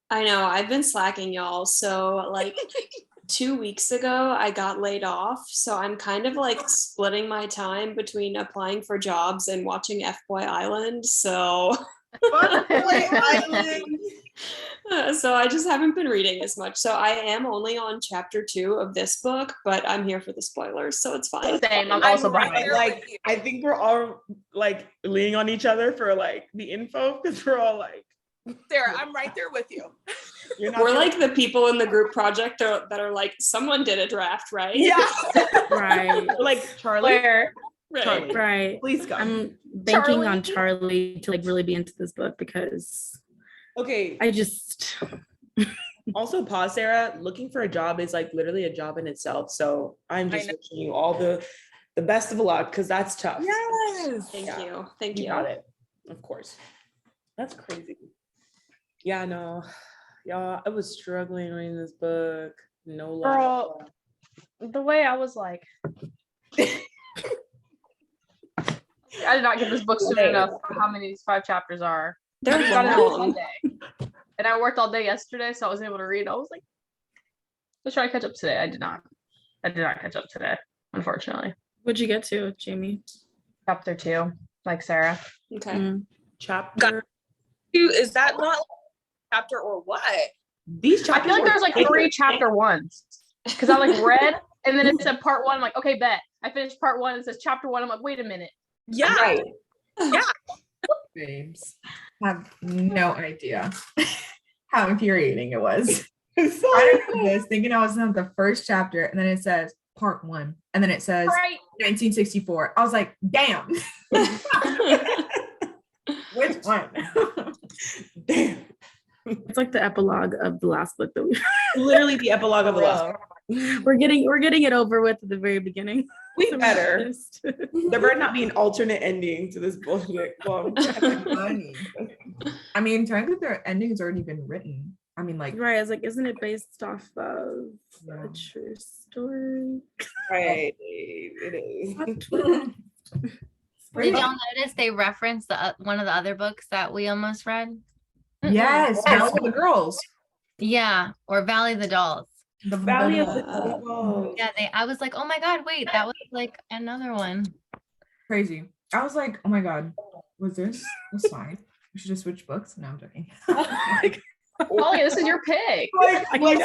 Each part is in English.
I know, I've been slacking, y'all. So like 2 weeks ago, I got laid off. So I'm kind of like splitting my time between applying for jobs and watching F-Boy Island. So so I just haven't been reading as much. So I am only on chapter 2 of this book, but I'm here for the spoilers, so it's fine. Same. I'm also behind. Like, I think we're all like leaning on each other for like the info because we're all like, Sarah, I'm right there with you. We're like the people in the group project that are like, someone did a draft, right? Yeah. Right. Like Charlie. Where? Right. Right. Please go. I'm banking on Charlie to like really be into this book because Okay. I just Also, pause, Sarah. Looking for a job is like literally a job in itself. So I'm just wishing you all the best of luck because that's tough. Yes. Thank you. Thank You you. got it. Of course. That's crazy. Yeah, no. Y'all, I was struggling reading this book. No lie. Girl, the way I was like, I did not get this book soon enough for how many these 5 chapters are. They're I got it on long. Monday. And I worked all day yesterday, so I wasn't able to read. I was like, let's try to catch up today. I did not catch up today, unfortunately. what'd you get to, Jamie? Chapter 2, like Sarah. Okay. Chapter. Is that not chapter or what? These I chapters. feel like there's like 3 are- chapter 1s. Because I like read and then it said part 1. I'm like, okay, bet. I finished part 1. It says chapter 1. I'm like, wait a minute. Yeah. Right. Babes, have no idea how infuriating it was. It's so I read this thinking I was in the first chapter, and then it says part 1, and then it says Right. 1964. I was like, damn. Which one? damn. It's like the epilogue of the last book that Literally the epilogue of the last. we're getting it over with at the very beginning. We better. Just- There better not be an alternate ending to this bullshit. Well, Funny. I mean, technically their ending's already been written. I mean, like, right. I was like, isn't it based off of Yeah. a true story? right. It is. Did y'all notice they referenced the one of the other books that we almost read? yes, Valley of the Girls. Yeah, or Valley of the Dolls. The Valley of the Uh, Dolls. Yeah, I was like, oh my God, wait, that was like another one. Crazy. I was like, oh my god, was this? That's fine. We should just switch books. No, I'm joking. Holly, this is your pick. Like Simon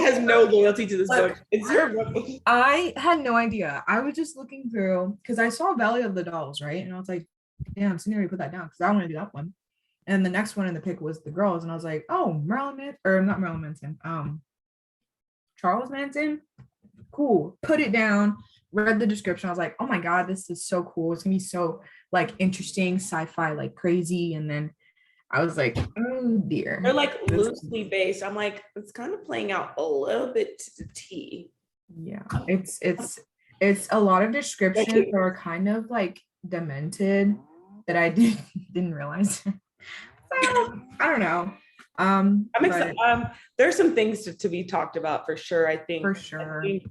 has no loyalty to this book. It's her book. I had no idea. I was just looking through because I saw Valley of the Dolls, right? And I was like, damn, Scenery put that down because I want to do that one. And the next one in the pick was the girls, and I was like, oh, not Marilyn Manson, Charles Manson. Cool. Put it down. Read the description. I was like, oh my god, this is so cool. It's gonna be so like interesting, sci-fi, like crazy. And then I was like, oh dear. They're like loosely based. I'm like, it's kind of playing out a little bit to the T. Yeah, it's a lot of descriptions that are kind of like demented that I didn't realize. So I don't know. I'm but excited. There's some things to be talked about for sure. I think for sure. I think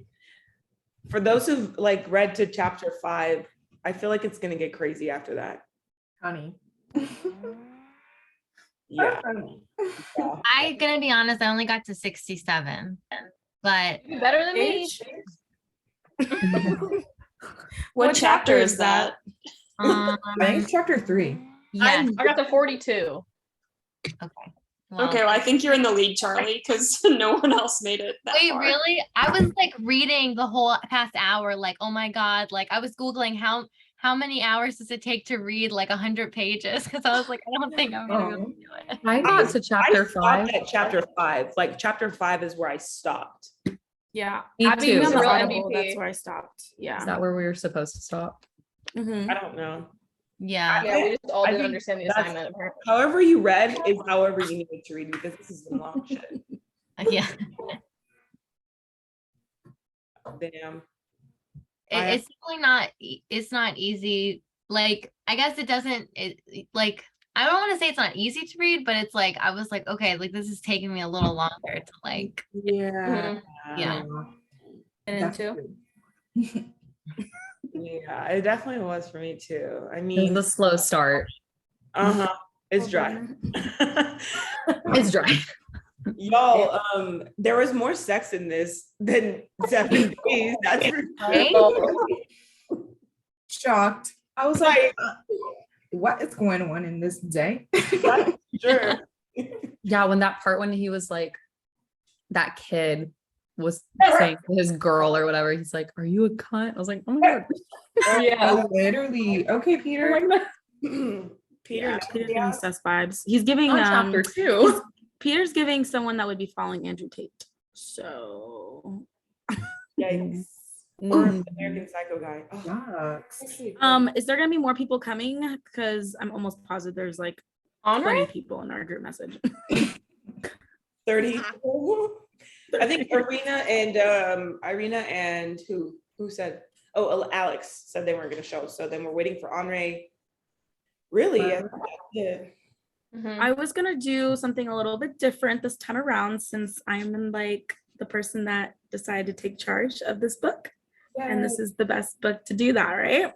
for those who've like read to chapter 5, I feel like it's gonna get crazy after that. Honey. Yeah. I gonna be honest, I only got to 67, but Better than me. What chapter is that? I think it's chapter 3. yeah. I got to 42. Okay. Well, Okay, well, I think you're in the lead, Charlie, because no one else made it that wait, far. really? I was like reading the whole past hour, like, oh my God, like I was Googling how many hours does it take to read like 100 pages? Because I was like, I don't think I'm gonna be able to do it. I got to chapter I stopped 5. at chapter 5. Like chapter 5 is where I stopped. Yeah. Me I mean, too. on the Real Audible, MVP. that's where I stopped. Is Yeah. that where we were supposed to stop? Mhm. I don't know. Yeah. Yeah, we just all I didn't think understand the that's- assignment apparently. However you read is however you needed to read because this is some long shit. Yeah. Damn. It's definitely not it's not easy. Like I guess it doesn't like I don't want to say it's not easy to read, but it's like I was like, okay, like this is taking me a little longer to like Yeah. yeah. And into Yeah, it definitely was for me too. I It was mean, a slow start. uh-huh. It's dry. It's dry. Y'all, there was more sex in this than 7 days. That's for Right? Shocked. I was like, what is going on in this day? That's sure. Yeah, when that part when he was like, that kid was saying to his girl or whatever, he's like, "Are you a cunt?" I was like, "Oh my god." Oh, literally. Okay, Peter. Peter, Yeah, Peter's giving sus vibes. He's giving On chapter 2. Peter's giving someone that would be following Andrew Tate. So yikes. More American Psycho guy. Oh, Yucks. is there gonna be more people coming? Because I'm almost positive there's like 20 people in our group message. 30. I think Irina and who said, Alex said they weren't going to show. So then we're waiting for Henri. Really? Yeah. I was gonna do something a little bit different this time around since I'm like the person that decided to take charge of this book. And this is the best book to do that, right?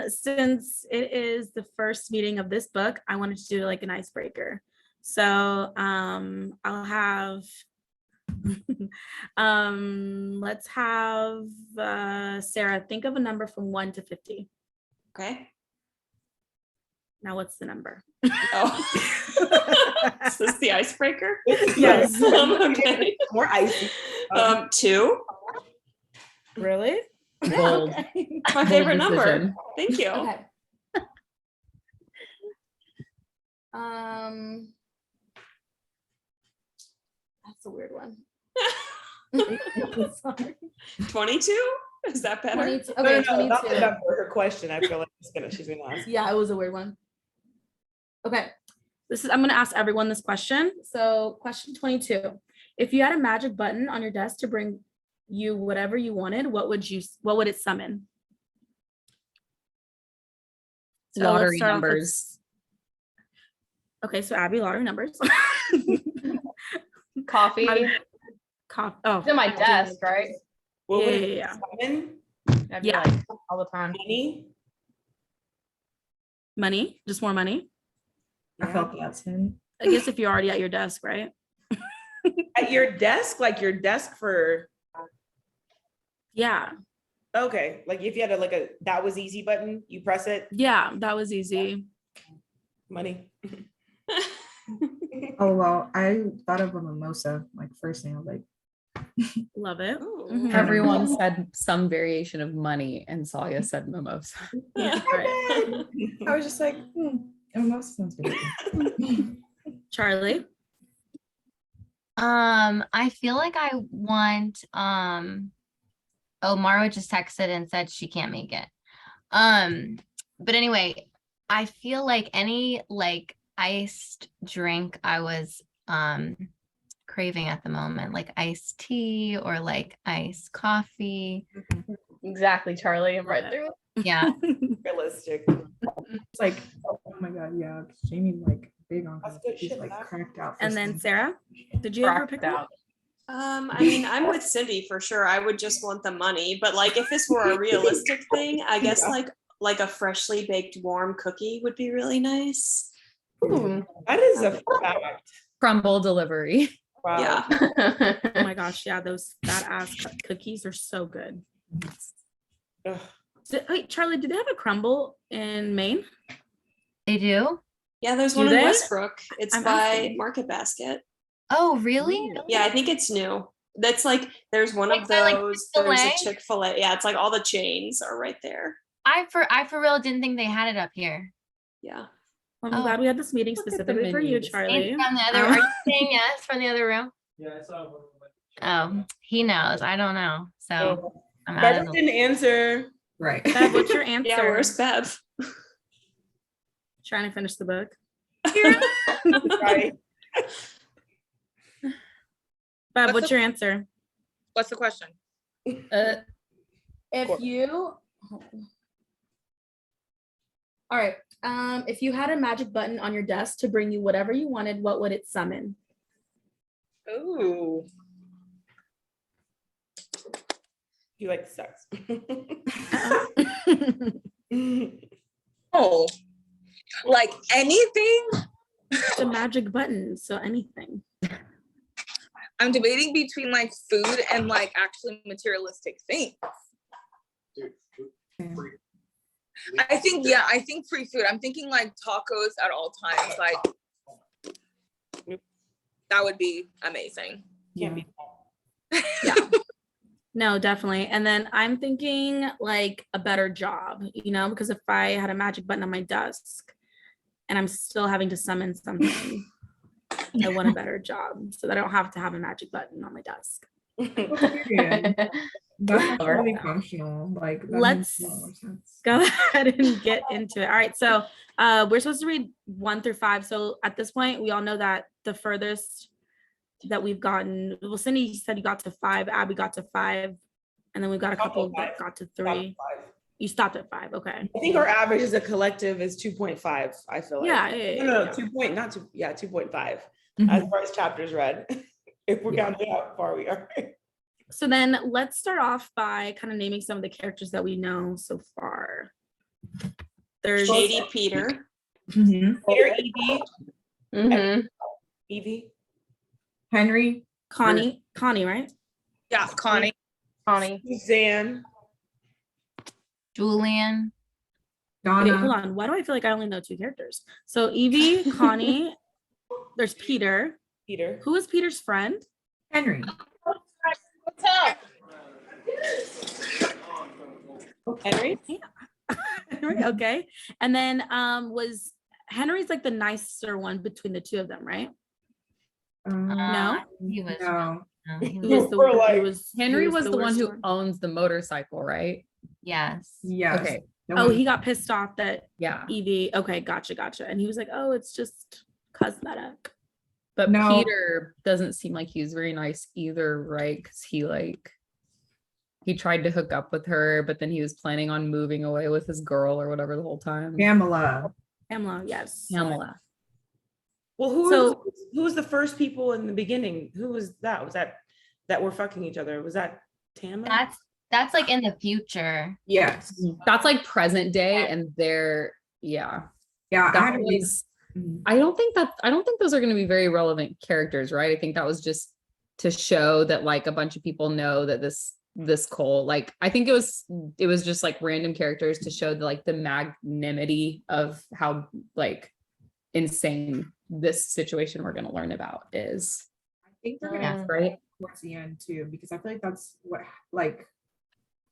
Since it is the first meeting of this book, I wanted to do like an icebreaker. So I'll have let's have Sarah think of a number from 1 to 50. Okay. Now what's the number? Oh. Is this the icebreaker? Yes. Okay. More icy. 2. Really? Bold. It's my favorite number. Decision. Thank you. Okay. That's a weird one. 22? Is that better? 22. No, Okay, no, not the 22. number. Her question. I feel like she's gonna ask. Yeah, it was a weird one. Okay. I'm gonna ask everyone this question. So question 22. If you had a magic button on your desk to bring you whatever you wanted, what would it summon? So let's Lottery start off with- numbers. Okay, so Abby, lottery numbers. Coffee. Oh, It's in my desk, right? What would Yeah, it yeah, summon? I'd be Yeah. like all the time. Money? money, just more money. I felt that's him. I guess if you're already at your desk, right? At your desk? Like your desk for Yeah, okay. Like if you had a that was easy button, you press it, yeah, that was easy. money. Oh, well, I thought of a mimosa, like first thing. I was like, Love it. Ooh. Mhm. Everyone said some variation of money, and Salia said mimosa. Right. I was just like, a mimosa sounds good. Charlie. I feel like I want Marwa just texted and said she can't make it. But anyway, I feel like any like iced drink I was craving at the moment, like iced tea or like iced coffee. Exactly, Charlie. I'm right there. Yeah. Realistic. It's like, oh my god, yeah, Jamie like big on That's her. good She's shit, like man. cracked out. And first then thing. Sarah, did you ever pick Cracked out? out. I mean, I'm with Cindy for sure. I would just want the money, but like if this were a realistic thing, I guess like a freshly baked warm cookie would be really nice. That is a fact. Crumble delivery. Wow. Yeah. Oh my gosh, yeah, those fat ass cookies are so good. Ugh. Wait, Charlie, do they have a crumble in Maine? They do? Yeah, there's Do one in they? Westbrook. It's I'm by asking. Market Basket. Oh, really? Yeah, I think it's new. That's like there's one Like of by, like, those. There's a Chick-fil-A? Chick-fil-A. Yeah, it's like all the chains are right there. I for real didn't think they had it up here. Yeah. Well, I'm Oh. glad we had this meeting Look at the specifically for you, menus. Charlie. From the other, are you saying yes from the other room? Yeah, I saw one. Oh, he knows. I don't know. So I'm out Bev of the didn't answer. Right. Bev, what's your answer? Yeah, where's Bev? Trying to finish the book. Right. Bev, what's your answer? What's the question? If you all right, if you had a magic button on your desk to bring you whatever you wanted, what would it summon? Ooh. You like sex. Oh, Like anything. It's a magic button, so anything. I'm debating between like food and like actually materialistic things. I think free food. I'm thinking like tacos at all times. Like that would be amazing. Can't be. Yeah. No, definitely. And then I'm thinking like a better job, you know, because if I had a magic button on my desk and I'm still having to summon something, I want a better job so that I don't have to have a magic button on my desk. That's really functional. Like that Let's makes a lot more sense. go ahead and get into it. All right. So we're supposed to read 1 through 5. So at this point, we all know that the furthest that we've gotten, well, Cindy said you got to 5, Abby got to 5, and then we've got a couple that got to 3. You stopped at 5. Okay. I think our average as a collective is 2.5. I feel like. Yeah. No, Yeah. 2.5. Mhm. As far as chapters read, if we're counting how far we are. So then let's start off by kind of naming some of the characters that we know so far. There's Shady Peter. Mhm. Peter, Evie, Mm-hmm. Evie, Henry, Connie, right? Yeah, Connie. Suzanne, Julian. Wait, Donna, hold on. Why do I feel like I only know 2 characters? So Evie, Connie, there's Peter. Peter. Who is Peter's friend? Henry. What's up? Henry. Okay. And then was Henry's like the nicer one between the 2 of them, right? No? He was. No. No, he He was- was the, We're like- he was, Henry he was the one worst who owns the motorcycle, right? yes. Yes. Okay. The Oh, one- he got pissed off that Yeah. Evie. Okay, gotcha. And he was like, "Oh, it's just cosmetic." But No. Peter doesn't seem like he's very nice either, right? Because he tried to hook up with her, but then he was planning on moving away with his girl or whatever the whole time. Pamela. Pamela, yes. Pamela. Well, who So- was the first people in the beginning? Who was that? Was that were fucking each other? Was that Tama? That's like in the future. Yes. That's like present day, and they're Yeah. I that had to read. was. I don't think those are going to be very relevant characters, right? I think that was just to show that like a bunch of people know that this Cole, like I think it was just like random characters to show the magnanimity of how like insane this situation we're going to learn about is. I think they're gonna Yeah. have Right. towards the end too, because I feel like that's what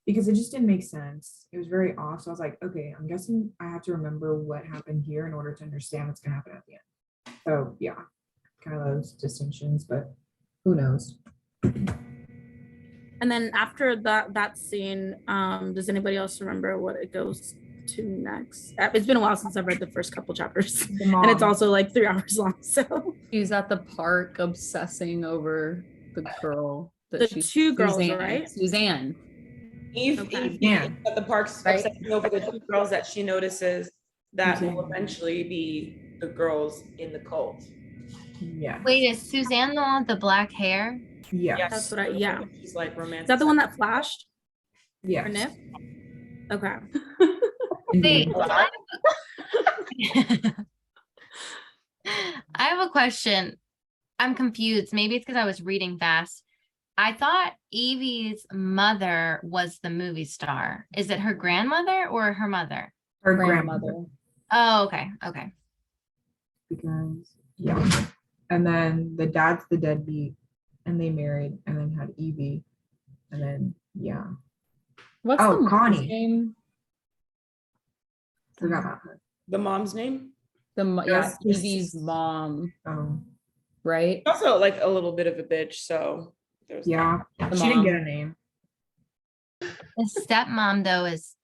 because it just didn't make sense. It was very off. So I was like, okay, I'm guessing I have to remember what happened here in order to understand what's gonna happen at the end. So yeah, kind of those distinctions, but who knows? And then after that scene, does anybody else remember what it goes to next? It's been a while since I've read the first couple chapters, The and it's mom. also like 3 hours long. So She's at the park obsessing over the girl that The she's 2 girls, Suzanne. right? Suzanne. Eve, Okay. Eve Yeah. at the parks Right. obsessing over the 2 girls that she notices that will Mhm. eventually be the girls in the cult. Yeah. Wait, is Suzanne the one with the black hair? Yeah. That's what yeah. She's like romantic. Is that the one that flashed for Yeah. Nip? Okay. Wait, I have a question. I'm confused. Maybe it's because I was reading fast. I thought Evie's mother was the movie star. Is it her grandmother or her mother? Her Grandmother. grandmother. Oh, okay. Okay. Because yeah. And then the dad's the deadbeat, and they married and then had Evie. And then yeah. What's Oh, the mom's Connie. name? Forgot about her. The mom's name. Yeah, Yes. Evie's mom, Oh right? Also like a little bit of a bitch, so there's that. yeah. The She didn't mom. get a name. The stepmom though is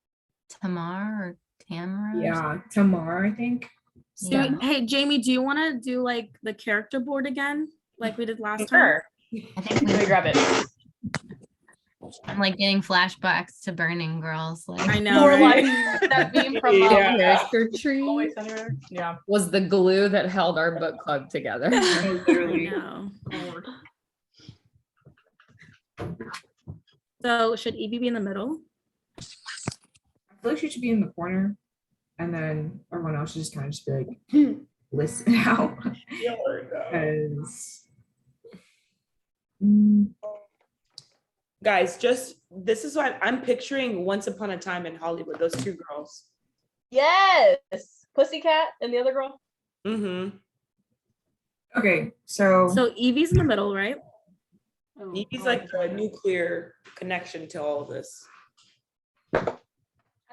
Tamar or Tamara? or Yeah. Tamar, I think. So, hey, Jamie, do you want to do like the character board again, like we did last time? Sure. I think Let me grab it. I'm like getting flashbacks to Burning Girls. Like I know, Or right? like that beam from Yeah. Character tree Always Sunny. Yeah. was the glue that held our book club together. I Literally. know. So should Evie be in the middle? I feel like she should be in the corner. and then everyone else should just kind of just be like, listen out. Because Guys, just this is what I'm picturing Once Upon a Time in Hollywood, those two girls. Yes. Pussycat and the other girl. Mm-hmm. okay, so Evie's in the middle, right? Evie's like the nuclear connection to all of this. I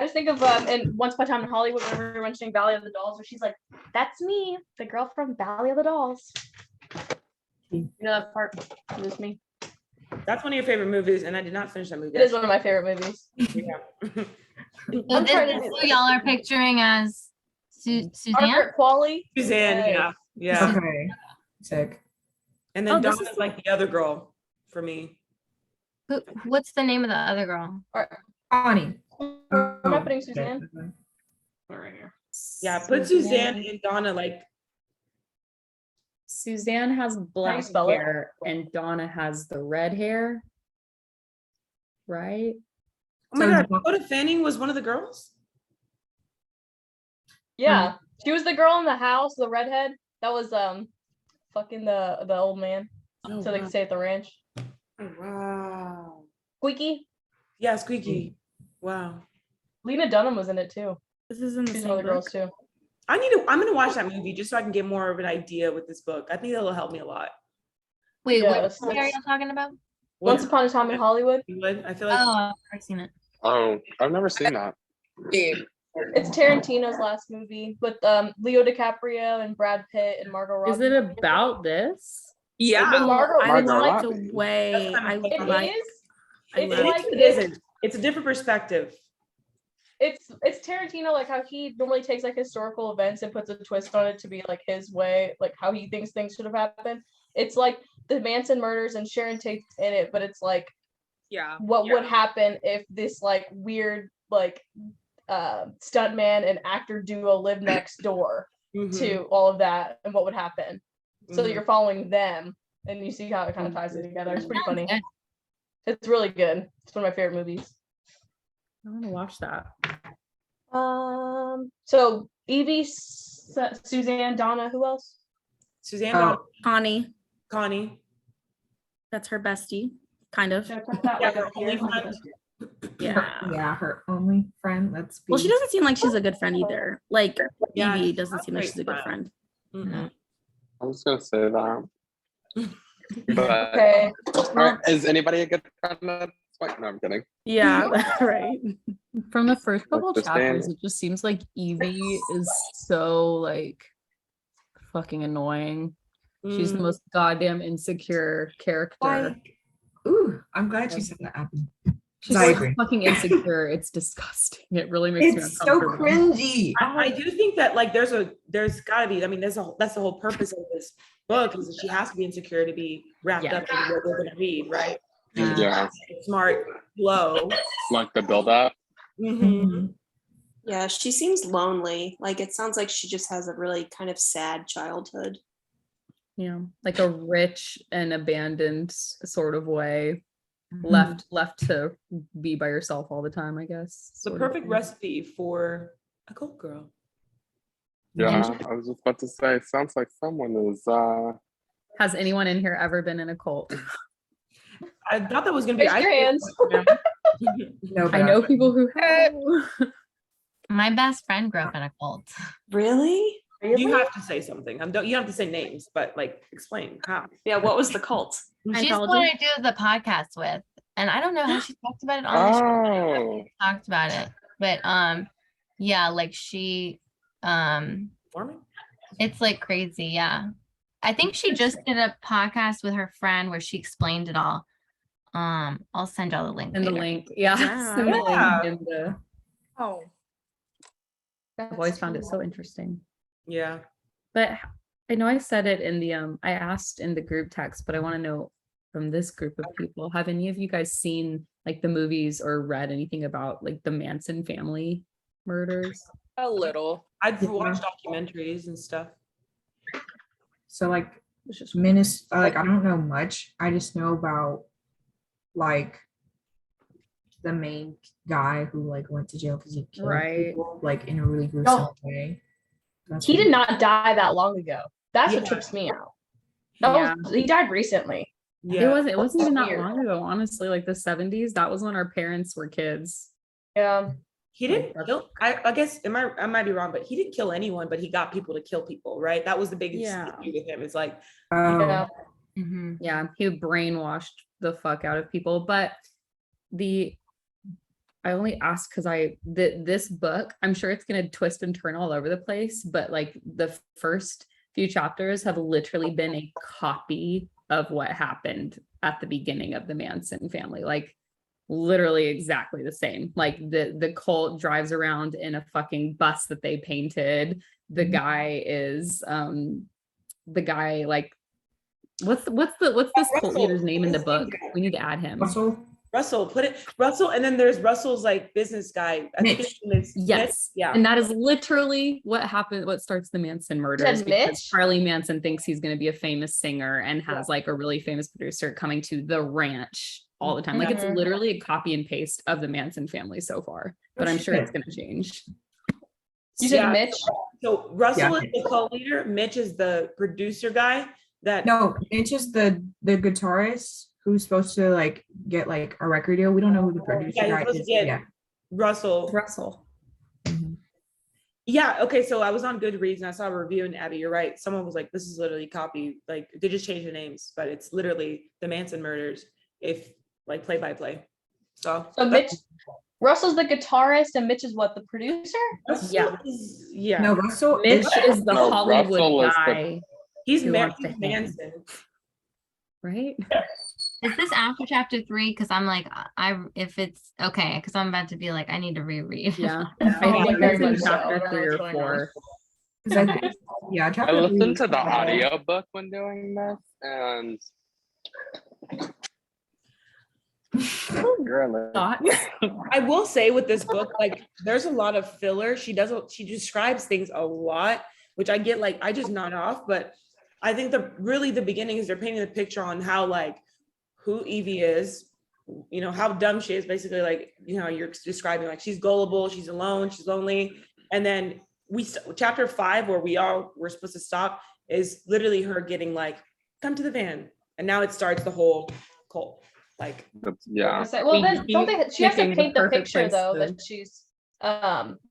just think of in Once Upon a Time in Hollywood when we were mentioning Valley of the Dolls, where she's like, "That's me, the girl from Valley of the Dolls." You know that part? It was me. That's one of your favorite movies, and I did not finish that movie. It is one of my favorite movies. Yeah. So this is who y'all are picturing as Suzanne? Margaret Qualley. Suzanne, Yes. yeah. okay, sick. And then this Donna's is- like the other girl for me. What's the name of the other girl? Bonnie. Am I putting Suzanne? Right here. Yeah, put Suzanne and Donna like. Suzanne has black spell it? hair and Donna has the red hair. Right? Oh my So God, Don- Dakota Fanning was one of the girls. Yeah, she was the girl in the house, the redhead. That was fucking the old man, Oh, so they wow. could stay at the ranch. Oh, wow. Squeaky. Yeah, Squeaky. Wow. Lena Dunham was in it too. This is in the She's same one of the girls book. too. I'm gonna watch that movie just so I can get more of an idea with this book. I think that'll help me a lot. Wait, Yes, what movie are it's- y'all talking about? Once Upon a Time in Hollywood. You would? I feel like Oh, I've seen it. Oh, I've never seen that. It's Tarantino's last movie with Leo DiCaprio and Brad Pitt and Margot Robbie. Is it about this? Yeah. Well, Margot I Margot like Robbie. the way I It like. is. I It's love like it isn't. It's a different perspective. it's Tarantino, like how he normally takes like historical events and puts a twist on it to be like his way, like how he thinks things should have happened. It's like the Manson murders and Sharon Tate's in it, but it's like Yeah. what would happen if this like weird like stuntman and actor duo lived next door Mhm. to all of that, and what would happen. So Mhm. you're following them and you see how it kind of ties it together. It's pretty funny. It's really good. It's one of my favorite movies. I want to watch that. So Evie, Suzanne, Donna, who else? Suzanne, Oh. Donna, Connie, Connie. that's her bestie, kind of. Should I put that Yeah, like her up only here? friend. Yeah. Her only friend. Let's be Well, she doesn't seem like she's a good friend either. Like Yeah, Evie she's doesn't not seem a like great she's a good friend. friend. Mm-mm. I was gonna say that. But Okay. is anybody a good friend at this point? No, I'm kidding. Yeah, right. From the first couple Just chapters, saying. it just seems like Evie is so like fucking annoying. She's the Mm. most goddamn insecure character. like, ooh, I'm glad she said that, Abby. She's I so agree. fucking insecure. It's disgusting. It really makes me It's so uncomfortable. cringy. I do think that like there's gotta be. I mean, that's the whole purpose of this book is that she has to be insecure to be wrapped Yeah. up in what we're gonna read, right? Yeah, Smart, low. like the build up. Mhm. Yeah, she seems lonely. Like it sounds like she just has a really kind of sad childhood. Yeah, like a rich and abandoned sort of way, Mm-hmm. left to be by yourself all the time, I guess. It's the sort of perfect thing. recipe for a cult girl. Yeah, I was just about to say, sounds like someone is Has anyone in here ever been in a cult? I thought that was gonna be. Raise your hands. No, but I know people who have. My best friend grew up in a cult. Really? You have to say something. Don't you have to say names, but like explain how. Yeah, what was the cult? She's the Scientology? one I do the podcast with. And I don't know how she talked about it on the show. oh Talked about it. But yeah, like she Mormon? it's like crazy, yeah. I think she just did a podcast with her friend where she explained it all. I'll send y'all the link. And the later. link, yeah. Yeah. Send the link Yeah. in the- Oh. I've always found it so interesting. Yeah. But I know I said it in the I asked in the group text, but I want to know from this group of people, have any of you guys seen like the movies or read anything about like the Manson family murders? A little. I've Yeah. watched documentaries and stuff. so like It's just like I don't know much. I just know about like the main guy who like went to jail because he killed Right. people like in a really gruesome No. way. That's He what- did not die that long ago. That's what Yeah. trips me out. Yeah. He died recently. Yeah. It wasn't even that Weird. long ago, honestly, like the 70s. That was when our parents were kids. Yeah. He didn't kill. I guess I might be wrong, but he didn't kill anyone. But he got people to kill people, right? That was the biggest Yeah. issue with him. It's like, Yeah. Mhm. Yeah, he brainwashed the fuck out of people. But I only asked because this book, I'm sure it's gonna twist and turn all over the place, but like the first few chapters have literally been a copy of what happened at the beginning of the Manson family. Like literally exactly the same. Like the cult drives around in a fucking bus that they painted. The guy is like what's this cult leader's name in the book? We need to add him. Russell, Russell, and then there's Russell's like business guy. I think his name is Yes. Mitch. Yeah. And that is literally what happened, what starts the Manson murders, because Mitch? Charlie Manson thinks he's going to be a famous singer and has like a really famous producer coming to the ranch all the time. Like it's Mhm. literally a copy and paste of the Manson family so far, but I'm sure it's going to change. You said Mitch? So Russell Yeah. is the co-leader. Mitch is the producer guy. No, Mitch is the guitarist who's supposed to like get like a record deal. We don't know who the producer Yeah, he's guy supposed to is. get Yeah. Russell. Mhm. Yeah. Okay. So I was on Goodreads and I saw a review, and Abby, you're right. Someone was like, "This is literally copy. Like they just changed the names, but it's literally the Manson murders, if like play by play." So Russell's the guitarist and Mitch is what, the producer? Yeah. Yeah. No, Russell Mitch is the No, Hollywood Russell is the- guy, He's who wants to married hang. Manson. right? Is this after chapter 3? Because I'm like, if it's okay, because I'm about to be like, I need to reread. Yeah. Oh, I think very it's in much so. I chapter don't know 3 or what's going on. 4. 'Cause I think, yeah, I chapter three listened was to the kind of- audiobook when doing this, and girl, Thoughts? I will say with this book, like there's a lot of filler. She describes things a lot, which I get, like I just nod off, but I think the beginning is they're painting the picture on how like who Evie is, you know, how dumb she is, basically, like, you know, you're describing like she's gullible, she's alone, she's lonely. And then chapter 5, where we're supposed to stop, is literally her getting like, come to the van. And now it starts the whole cult. Like, yeah. Well, then don't they? She has to Picking the paint the perfect picture place though to- that she's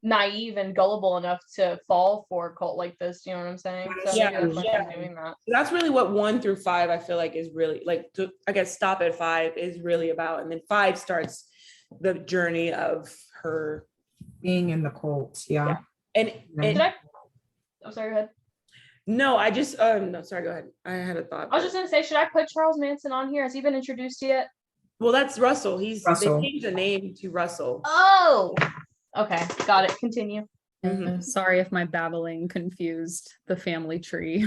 naive and gullible enough to fall for a cult like this. You know what I'm saying? So Yeah, maybe that's why yeah. I'm doing that. that's really what 1 through 5 I feel like is really like I guess stop at 5 is really about, and then 5 starts the journey of her. being in the cult. Yeah. And Did I? I'm sorry. Go ahead. no, I just no, sorry, go ahead. I had a thought. I was just gonna say, should I put Charles Manson on here? Has he been introduced yet? Well, that's Russell. Russell. They changed the name to Russell. Oh, okay, got it. Continue. Mhm. Sorry if my babbling confused the family tree.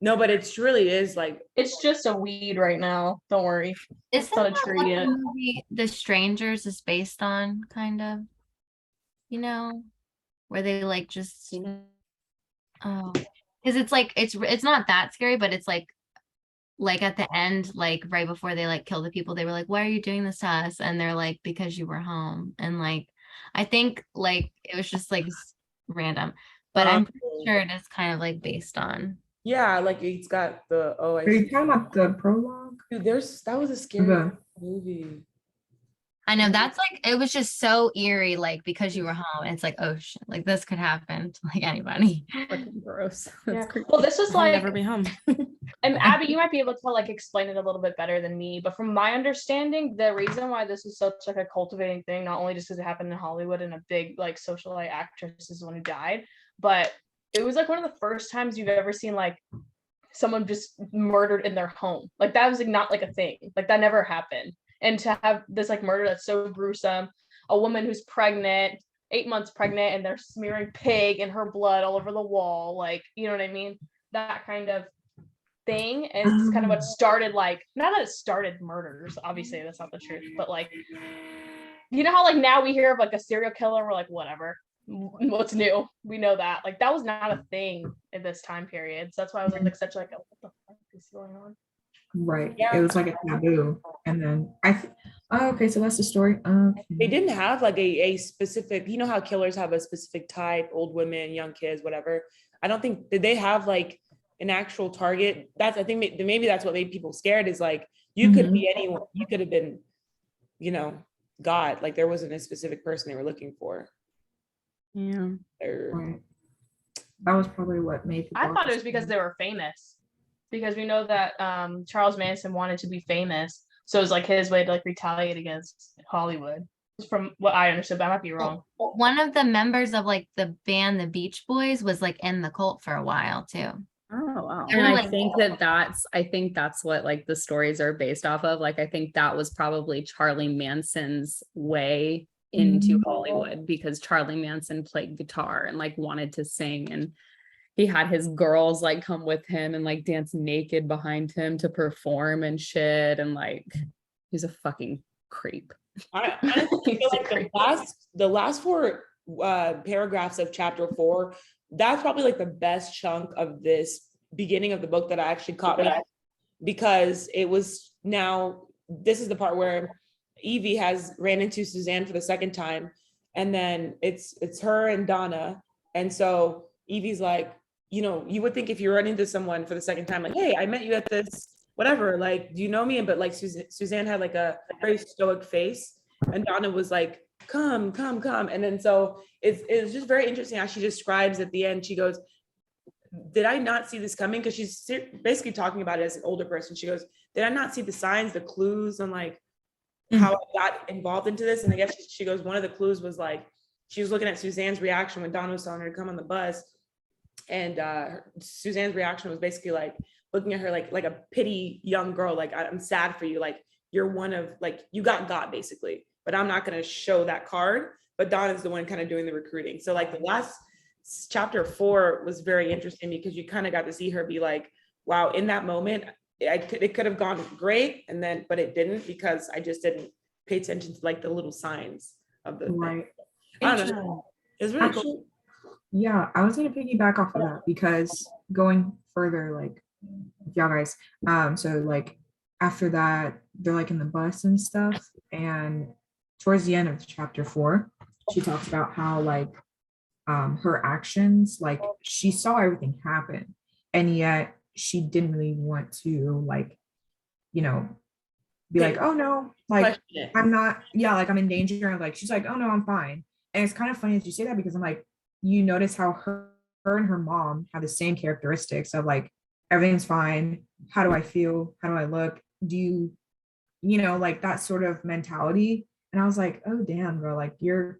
No, but it really is like, It's just a weed right now. Don't worry. Isn't not a that tree what yet. the movie The Strangers is based on, kind of? You know, where they like just oh, because it's like it's not that scary, but it's like at the end, like right before they like kill the people, they were like, "Why are you doing this to us?" And they're like, "Because you were home." And like, I think like it was just like random, but I'm pretty sure it is kind of like based on. yeah, like it's got the Are you talking about the prologue? Dude, that was a scary Okay. movie. I know that's like it was just so eerie, like because you were home. And it's like, oh shit, like this could happen to like anybody. Fucking gross. Yeah. That's creepy. Well, this was I'll like, never be home. and Abby, you might be able to like explain it a little bit better than me. But from my understanding, the reason why this was such like a cultivating thing, not only just because it happened in Hollywood and a big like socialite actress is the one who died, but it was like one of the first times you've ever seen like someone just murdered in their home. Like that was like not like a thing. Like that never happened. And to have this like murder that's so gruesome, a woman who's pregnant, 8 months pregnant, and they're smearing pig and her blood all over the wall, like, you know what I mean? That kind of thing is kind of what started, like, not that it started murders, obviously that's not the truth, but like, you know how like now we hear of like a serial killer, we're like, whatever, what's new? We know that. Like that was not a thing in this time period. So that's why I was like such like, what the fuck is going on? Right. Yeah. It was like a taboo. And then Oh, okay, so that's the story. They didn't have like a specific, you know how killers have a specific type, old women, young kids, whatever. I don't think, did they have like an actual target? That's, I think maybe that's what made people scared, is like, you could be anyone, you could have been, you know, God, like there wasn't a specific person they were looking for. Yeah. Right. That was probably what made people. I thought it was because they were famous, because we know that Charles Manson wanted to be famous, so it was like his way to like retaliate against Hollywood, from what I understood, but I might be wrong. One of the members of like the band, the Beach Boys, was like in the cult for a while too. Oh wow. And I Like- think that's what like the stories are based off of. Like I think that was probably Charlie Manson's way into Hollywood, because Charlie Manson played guitar and like wanted to sing, and he had his girls like come with him and like dance naked behind him to perform and shit, and like he's a fucking creep. I honestly feel like the last four paragraphs of chapter 4, that's probably like the best chunk of this beginning of the book that I actually caught me, because it was, now this is the part where Evie has ran into Suzanne for the second time, and then it's her and Donna, and so Evie's like, you know, you would think if you run into someone for the second time, like, hey, I met you at this whatever, like, do you know me? But like Suzanne had like a very stoic face, and Donna was like, come. And then so it's just very interesting how she describes at the end, she goes, did I not see this coming? Because she's basically talking about it as an older person. She goes, did I not see the signs, the clues, and like how I got involved into this? And I guess she goes, one of the clues was like, she was looking at Suzanne's reaction when Donna was telling her to come on the bus. And Suzanne's reaction was basically like looking at her like a pity young girl, like, I'm sad for you, like you're one of, like, you got basically, but I'm not going to show that card. But Donna's the one kind of doing the recruiting. So like the last chapter 4 was very interesting, because you kind of got to see her be like, wow, in that moment it could have gone great, and then but it didn't, because I just didn't pay attention to like the little signs of the Right. I don't know. It's really cool. Yeah, I was gonna piggyback off of that, because going further, like, y'all guys, so like after that, they're like in the bus and stuff, and towards the end of chapter 4, she talks about how like her actions, like she saw everything happen, and yet she didn't really want to, like, you know, be like, oh no, like I'm not, yeah, like I'm in danger, like she's like, oh no, I'm fine. And it's kind of funny that you say that, because I'm like, you notice how her and her mom have the same characteristics of like, everything's fine, how do I feel, how do I look, do you know, like that sort of mentality. And I was like, oh damn, girl, like you're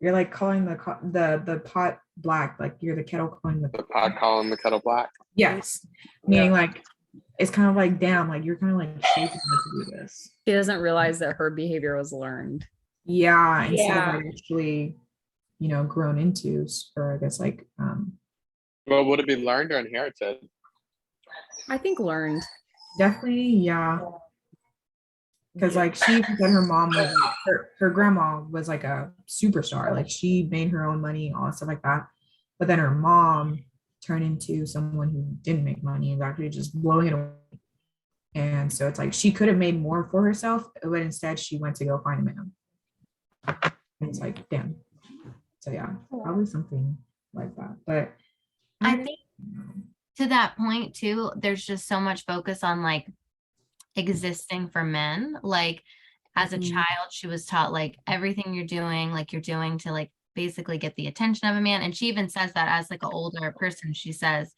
like calling the pot black, like you're the kettle calling the pot calling the kettle black. Yes, meaning like it's kind of like, damn, like you're kind of like shaping her to do this. She doesn't realize that her behavior was learned. Yeah, instead of like actually, you know, grown into, or I guess like Well, would it be learned or inherited? I think learned. Definitely, yeah. Because like she said her mom was her grandma was like a superstar, like she made her own money, all that stuff like that. But then her mom turned into someone who didn't make money and actually just blowing it away. And so it's like she could have made more for herself, but instead she went to go find a man. And it's like, damn. So yeah, probably something like that. But I think to that point too, there's just so much focus on like existing for men. Like as a child, she was taught like everything you're doing, like you're doing to like basically get the attention of a man. And she even says that as like an older person, she says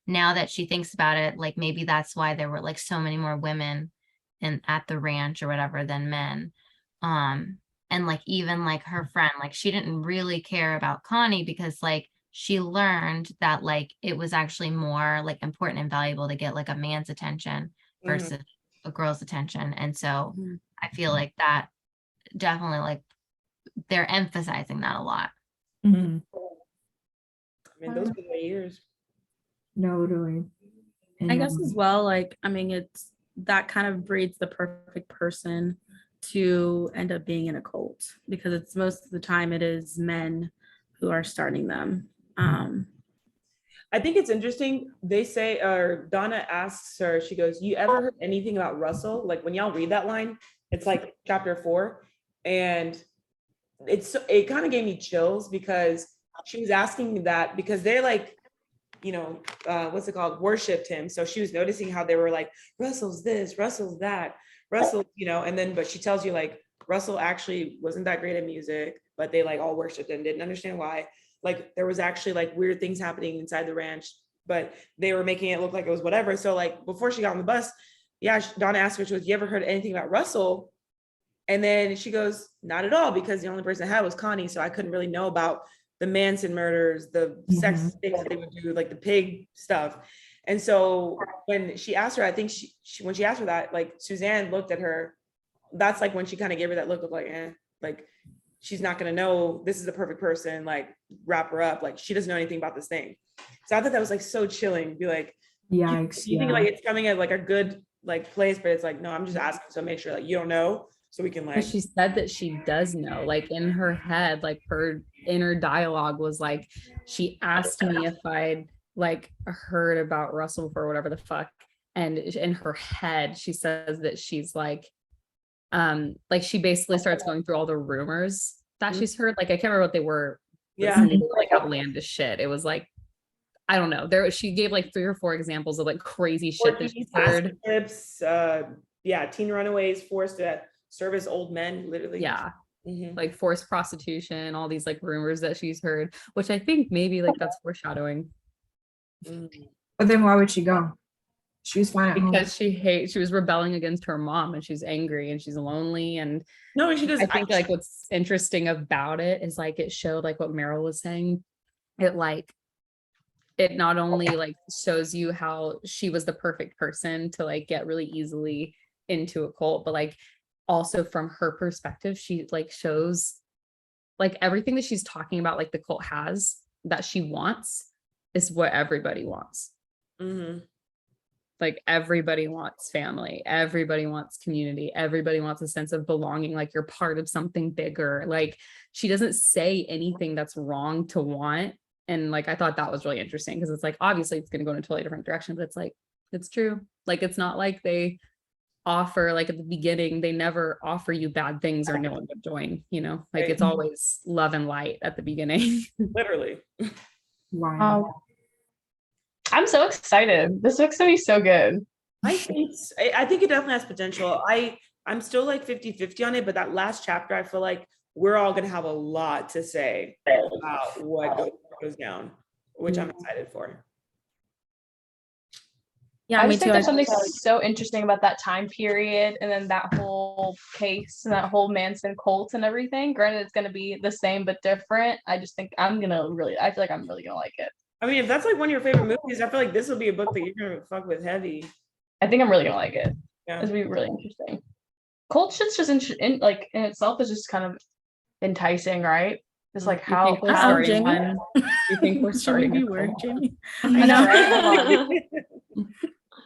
now that she thinks about it, like maybe that's why there were like so many more women at the ranch or whatever than men. And like even like her friend, like she didn't really care about Connie, because like she learned that like it was actually more like important and valuable to get like a man's attention versus a girl's attention. And so I feel like that definitely, like they're emphasizing that a lot. I mean, those were the years. No, literally. I guess as well, like, I mean, it's that kind of breeds the perfect person to end up being in a cult, because it's most of the time it is men who are starting them. I think it's interesting. They say, or Donna asks her, she goes, you ever heard anything about Russell? Like when y'all read that line, It's like chapter 4, and it kind of gave me chills because she was asking me that because they're like, what's it called? Worshipped him. So she was noticing how they were like, Russell's this, Russell's that, Russell, and then, but she tells you like, Russell actually wasn't that great at music, but they like all worshipped him, didn't understand why. Like there was actually like weird things happening inside the ranch, but they were making it look like it was whatever. So like before she got on the bus, Donna asked her, she goes, you ever heard anything about Russell? And then she goes, not at all, because the only person I had was Connie. So I couldn't really know about the Manson murders, the sex things that they would do, like the pig stuff. And so when she asked her, I think she when she asked her that, like Suzanne looked at her, that's like when she kind of gave her that look of like, like she's not going to know, this is the perfect person, like wrap her up. Like she doesn't know anything about this thing. So I thought that was like so chilling. Be like, yikes, you think like it's coming at like a good like place, but it's like, no, I'm just asking. So make sure like you don't know. So we can like. But she said that she does know, like in her head, like her inner dialogue was like, she asked me if I'd like heard about Russell for whatever the fuck. And in her head, she says that she's like she basically starts going through all the rumors that she's heard. Like I can't remember what they were. Yeah. They were like outlandish shit. It was like, I don't know. She gave like 3 or 4 examples of like crazy shit that she's heard. Tips, teen runaways forced to serve as old men, literally. Yeah. Like forced prostitution, all these like rumors that she's heard, which I think maybe like that's foreshadowing. But then why would she go? She's fine at home. Because she was rebelling against her mom, and she's angry and she's lonely. And no, she does. I think like what's interesting about it is like it showed like what Meryl was saying. It not only like shows you how she was the perfect person to like get really easily into a cult, but like also from her perspective, she like shows like everything that she's talking about, like the cult has that she wants is what everybody wants. Like everybody wants family, everybody wants community, everybody wants a sense of belonging, like you're part of something bigger. Like she doesn't say anything that's wrong to want. And like I thought that was really interesting because it's like obviously it's going to go in a totally different direction, but it's like it's true. Like it's not like they offer, like at the beginning they never offer you bad things or no one would join, like it's always love and light at the beginning. Literally. Wow. I'm so excited. This book's gonna be so good. I think it definitely has potential. I'm still like 50-50 on it, but that last chapter I feel like we're all gonna have a lot to say about what goes down, which I'm excited for. Yeah, I just think there's something so interesting about that time period and then that whole case and that whole Manson cult and everything. Granted, it's gonna be the same but different. I just think I feel like I'm really gonna like it. I mean, if that's like one of your favorite movies, I feel like this will be a book that you're gonna fuck with heavy. I think I'm really gonna like it. Yeah. It's gonna be really interesting. Cult shit's just in itself is just kind of enticing, right? It's like how Jamie? You think we're starting a cult? Jamie? I know, right?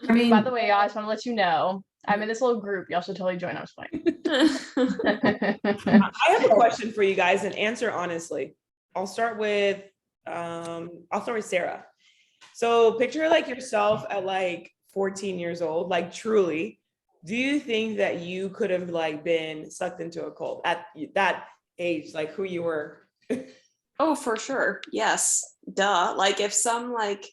I mean, by the way, y'all, I just want to let you know I'm in this little group. Y'all should totally join. I was fine. I have a question for you guys and answer honestly. I'll start with Sarah. So picture like yourself at like 14 years old, like truly. Do you think that you could have like been sucked into a cult at that age, like who you were? Oh, for sure. Yes. Duh. Like if some like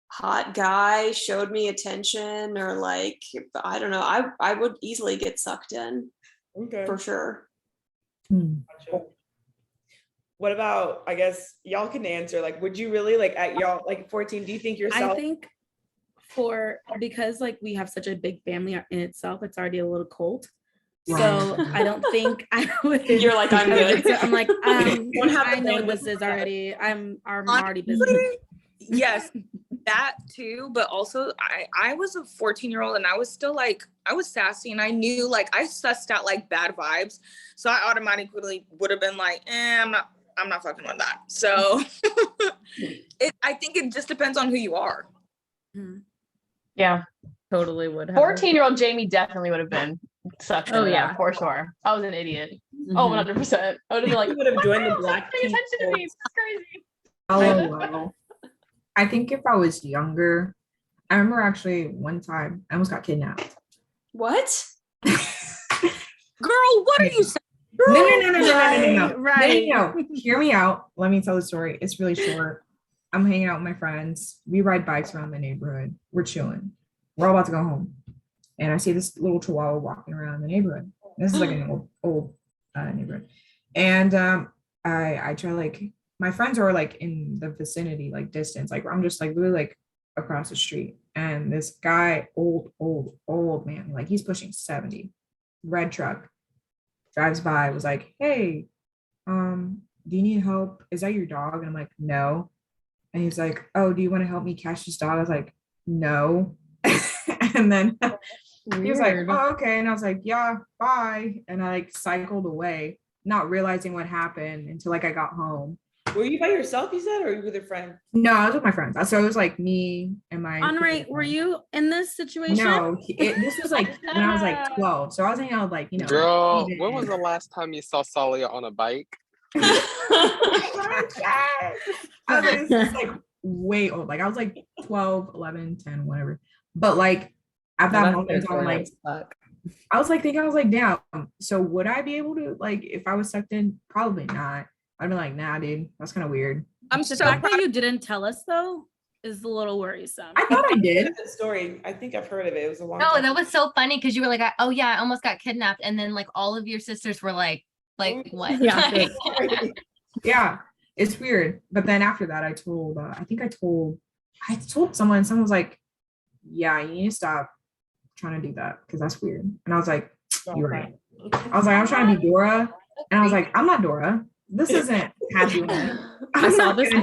hot guy showed me attention or like, I don't know, I would easily get sucked in. Okay. For sure. Gotcha. What about, I guess y'all can answer, like, would you really like at y'all like 14, do you think yourself? I think because like we have such a big family in itself, it's already a little cold. So I don't think I would. You're like, I'm good. So I'm like, I know this is already, I'm already busy. Yes, that too. But also I was a 14-year-old and I was still like, I was sassy and I knew like I sussed out like bad vibes. So I automatically would have been like, I'm not fucking with that. So I think it just depends on who you are. Yeah. Totally would have. 14-year-old Jamie definitely would have been sucked into yeah, that, for sure. I was an idiot. Oh, 100%. I would have been like, you would have joined the black pay attention to me. It's crazy. oh, wow. I think if I was younger, I remember actually one time I almost got kidnapped. What? Girl, what are you saying? No. Right. No. Hear me out. Let me tell the story. It's really short. I'm hanging out with my friends. We ride bikes around the neighborhood. We're chilling. We're all about to go home. And I see this little chihuahua walking around the neighborhood. This is like an old neighborhood. And I try like, my friends are like in the vicinity, like distance. Like I'm just like really like across the street. And this guy, old man, like he's pushing 70, red truck, drives by, was like, hey, do you need help? Is that your dog? And I'm like, no. And he's like, oh, do you want to help me catch this dog? I was like, no. And then he was like, oh, okay. And I was like, yeah, bye. And I like cycled away, not realizing what happened until like I got home. Were you by yourself, you said, or were you with your friend? No, I was with my friends. So it was like me and my Andre, were you in this situation? No, this was like when I was like 12. So I was hanging out with like, you know. Girl, when was the last time you saw Salia on a bike? I was like, this is like way old. Like I was like 12, 11, 10, whatever. But like at that moment, I'm like, I was like thinking, I was like, damn. So would I be able to, like, if I was sucked in? Probably not. I'd be like, nah, dude, that's kind of weird. The fact that you didn't tell us though is a little worrisome. I thought I did. The story. I think I've heard of it. It was a long No, time. that was so funny because you were like, oh yeah, I almost got kidnapped, and then like all of your sisters were like what? Yeah. Yeah, it's weird. But then after that, I told someone was like, yeah, you need to stop trying to do that because that's weird. And I was like, you're right. I was like, I was trying to be Dora, and I was like, I'm not Dora. This isn't happy. I saw this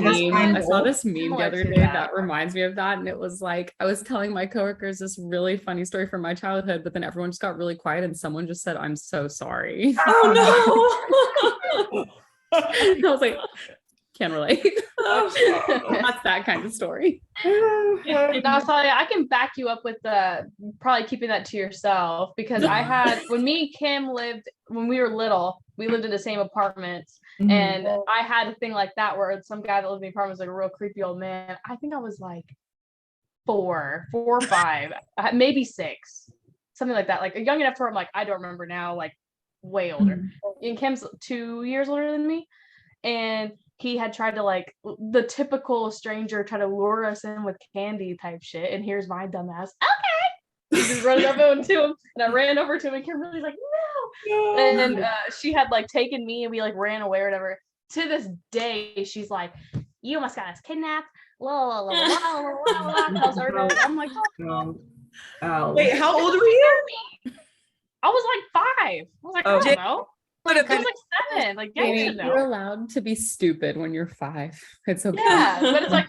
meme the other day that reminds me of that. And it was like, I was telling my coworkers this really funny story from my childhood, but then everyone just got really quiet and someone just said, I'm so sorry. Oh I was like, can't relate. That's that kind of story. No, sorry, I can back you up with the probably keeping that to yourself because I had when me and Kim lived when we were little, we lived in the same apartments. And I had a thing like that where some guy that lived in the apartment was like a real creepy old man. I think I was like 4 or 5, maybe 6, something like that. Like young enough for I'm like, I don't remember now, like way older. And Kim's 2 years older than me. And he had tried to like the typical stranger try to lure us in with candy type shit. And here's my dumbass. Okay. He just running up to him. And I ran over to him and Kimberly's like, no. And then she had like taken me and we like ran away or whatever. To this day, she's like, you almost got us kidnapped. I'm like, Oh. Wait, how old were you? I was like 5. I was like, I don't know. I was like 7. Like, yeah, you know. You're allowed to be stupid when you're 5. It's okay. Yeah, but it's like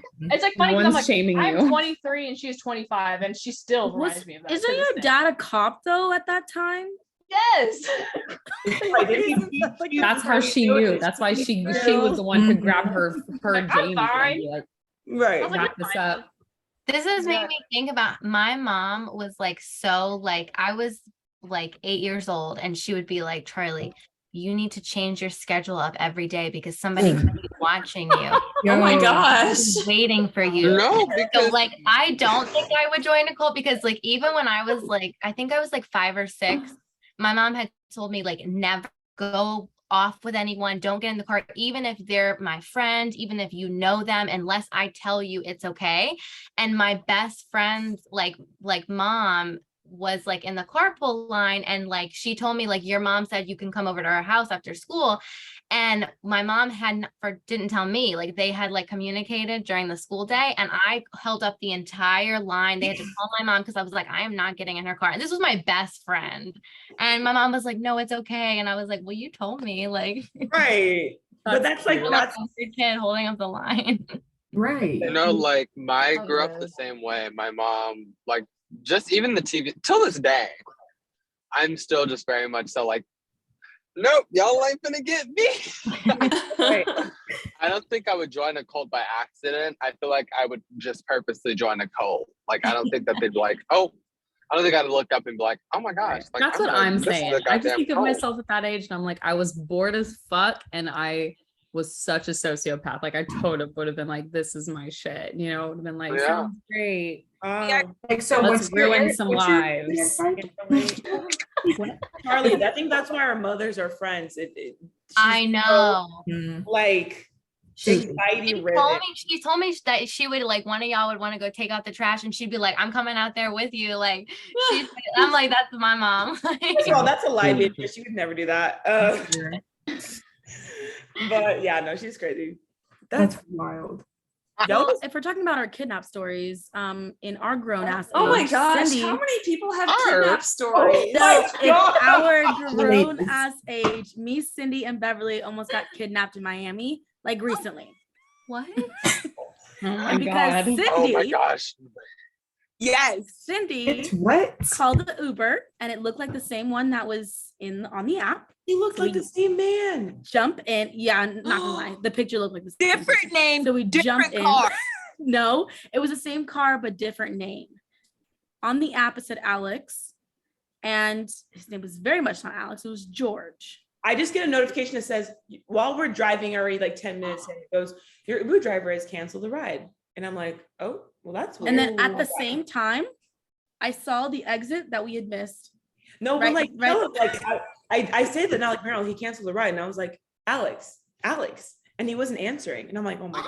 funny because I'm like, shaming I'm you. 23 and she's 25 and she still reminds me of that. Isn't your dad a cop though at that time? Yes. That's how she knew. That's why she was the one to grab her Like, I'm sorry. and be like, Right. wrap this up. This has made me think about my mom was like, so like I was like 8 years old and she would be like, Charlie, you need to change your schedule up every day because somebody could be watching you. Oh my gosh. Waiting for you. No, So because like I don't think I would join a cult because like even when I was like, I think I was like 5 or 6, my mom had told me like never go off with anyone, don't get in the car, even if they're my friend, even if you know them, unless I tell you it's okay. And my best friend's like mom was like in the carpool line and like she told me like your mom said you can come over to our house after school, and my mom didn't tell me, like they had like communicated during the school day and I held up the entire line. They had to call my mom because I was like, I am not getting in her car, and this was my best friend, and my mom was like, no, it's okay, and I was like, well, you told me, like Right. But that's like that's a kid holding up the line. Right. you know, like I grew up the same way. My mom, like just even the TV till this day, I'm still just very much so like, nope, y'all ain't gonna get me. Right. I don't think I would join a cult by accident. I feel like I would just purposely join a cult. Like I don't think that they'd be like, oh, I don't think I'd look up and be like, oh my gosh. Like, That's what like, I'm this is saying. a I just goddamn think of cult. myself at that age and I'm like, I was bored as fuck and I was such a sociopath. Like I totally would have been like, this is my shit. You know, it would have been like, Yeah. sounds great. Like so Let's what's your ruin area- some what's your lives. area Charlie, I think that's why our mothers are friends. I know. Like anxiety ridden. She told me that she would like one of y'all would want to go take out the trash, and she'd be like, "I'm coming out there with you." Like, I'm like, that's my mom. First of all, that's a lie, bitch. She would never do that. But yeah, no, she's crazy. That's wild. Well, if we're talking about our kidnap stories, in our grown ass Oh my age, gosh, Cindy, how many people have kidnap stories? so in our grown ass age, me, Cindy, and Beverly almost got kidnapped in Miami, like recently. What? And because Cindy, oh my gosh. Yes. Cindy What? called the Uber, and it looked like the same one that was on the app. He looked like the same man. Jump in. Yeah, I'm not gonna lie. The picture looked like the same. Different name. So we jumped different car. in. No, it was the same car, but different name. On the app, it said Alex, and his name was very much not Alex. It was George. I just get a notification that says, while we're driving already like 10 minutes, and it goes, your Uber driver has canceled the ride. And I'm like, oh, well, that's weird. And then at the same time, I saw the exit that we had missed. No, but right, like, no, like I say that now, like, Meryl, he canceled the ride. And I was like, Alex. And he wasn't answering. And I'm like, oh my God.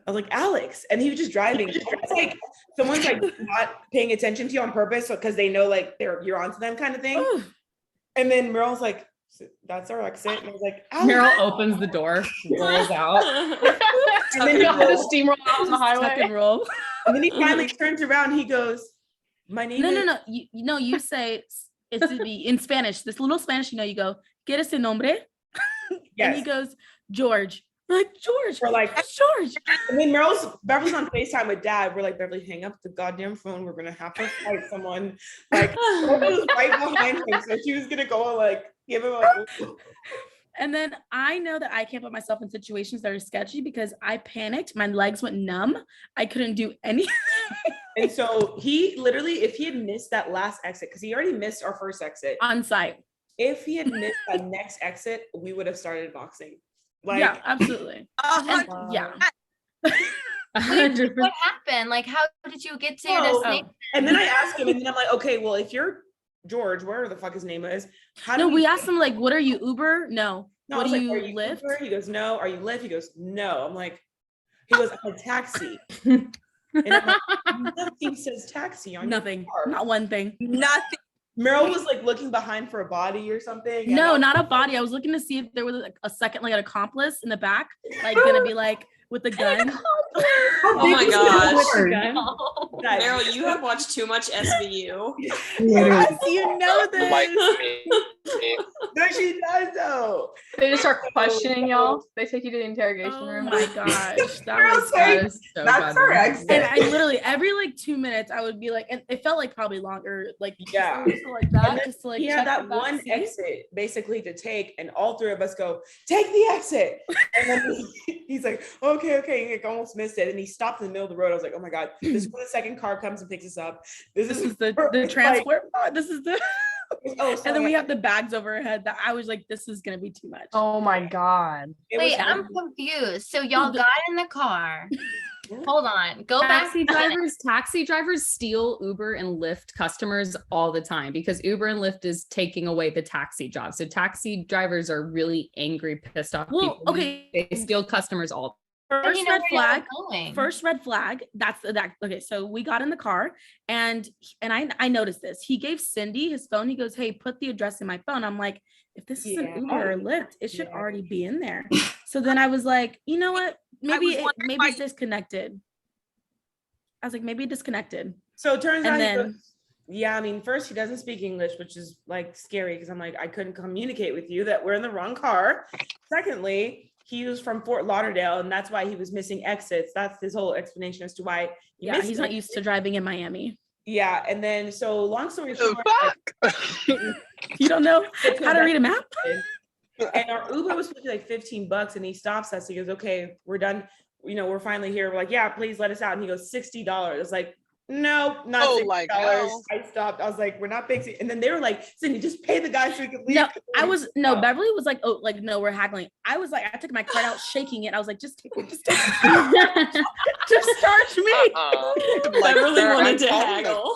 I was like, Alex. And he was just driving. It's like someone's like not paying attention to you on purpose because they know like you're onto them kind of thing. Ooh. And then Meryl's like, that's our exit. And I was like, Alex. Meryl opens the door, rolls out. And then he goes, steamroll out on the highway. Tuck and roll. and then he finally turns around. He goes, my name is. No. You say it's to be in Spanish. This little Spanish, you go, ¿Quieres el nombre? Yes. And he goes, George. We're like, George. We're like, that's George. And then Beverly's on FaceTime with Dad. We're like, Beverly, hang up the goddamn phone. We're gonna have to fight someone. Like, Beverly was right behind him, so she was gonna go and like give him a. And then I know that I can't put myself in situations that are sketchy because I panicked. My legs went numb. I couldn't do anything. And so he literally, if he had missed that last exit, because he already missed our first exit on site. If he had missed that next exit, we would have started boxing. Like, yeah, absolutely. Yeah. Wait, what happened? Like, how did you get to your destination? And then I asked him, and then I'm like, okay, well, if you're George, whatever the fuck his name is, we asked him like, what are you, Uber? No. What do you are you Lyft? Uber? He goes, no. Are you Lyft? He goes, no. I'm like, he goes, I'm a taxi. And I'm like, nothing says taxi on nothing. Your car. Not one thing. Nothing. Meryl was like looking behind for a body or something. No, not a body. I was looking to see if there was like a second, like an accomplice in the back, like gonna be like with the gun. Oh my gosh. Oh. Meryl, you have watched too much SVU. Yes, you know this. Like No, she does though. They just start questioning y'all. They take you to the interrogation room. Oh my gosh, that was so that's our exit. And I literally every like 2 minutes I would be like, and it felt like probably longer, like yeah, like that. Just to, like, he had that one exit basically to take, and all three of us go, take the exit. And then he's like, okay, he almost missed it, and he stopped in the middle of the road. I was like, oh my God, this is when the second car comes and picks us up. This is the transport. This is the. Oh, and then we have the bags over our head that I was like, this is gonna be too much. Oh my God. Wait, I'm confused. So y'all got in the car. Hold on. Go back. Taxi drivers steal Uber and Lyft customers all the time because Uber and Lyft is taking away the taxi job. So taxi drivers are really angry, pissed off people. Okay. They steal customers all. First red flag. That's that. Okay, so we got in the car, and I noticed this. He gave Cindy his phone. He goes, "Hey, put the address in my phone." I'm like, if this is an Uber or Lyft, it should already be in there. So then I was like, you know what? Maybe it's disconnected. I was like, maybe disconnected. So it turns out, then, he goes, yeah, I mean, first he doesn't speak English, which is like scary because I'm like, I couldn't communicate with you that we're in the wrong car. Secondly, he was from Fort Lauderdale, and that's why he was missing exits. That's his whole explanation as to why. He's not used to driving in Miami. Yeah, and then so long story short, you don't know how to read a map. And our Uber was supposed to be like $15, and he stops us. He goes, "Okay, we're done. We're finally here." We're like, "Yeah, please let us out." And he goes, $60. It's like, no, not $60. Like, no. I stopped. I was like, we're not fixing. And then they were like, Cindy, just pay the guy so we can leave. No, Beverly was like, oh, like, no, we're haggling. I was like, I took my card out, shaking it. I was like, just take it. Just charge me. Beverly wanted to haggle.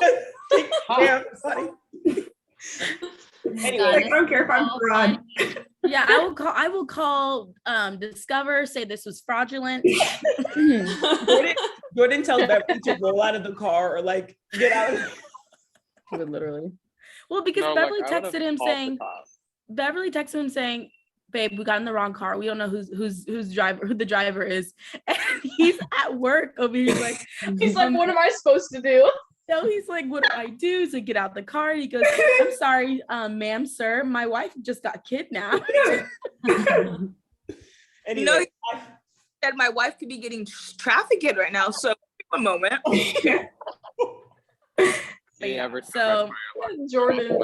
Anyway, I don't care if I'm so fraud. Yeah, I will call Discover, say this was fraudulent. Jordan tells Beverly to roll out of the car or like get out. He would literally. Well, because No, Beverly like, I would've texted him called the saying, cops. babe, we got in the wrong car. We don't know who the driver is. And he's at work over here. He's like, what am I supposed to do? So he's like, what do I do? So get out the car. And he goes, I'm sorry, ma'am, sir. My wife just got kidnapped. Anyway, No, that my wife could be getting trafficked right now. So one moment. So Jordan.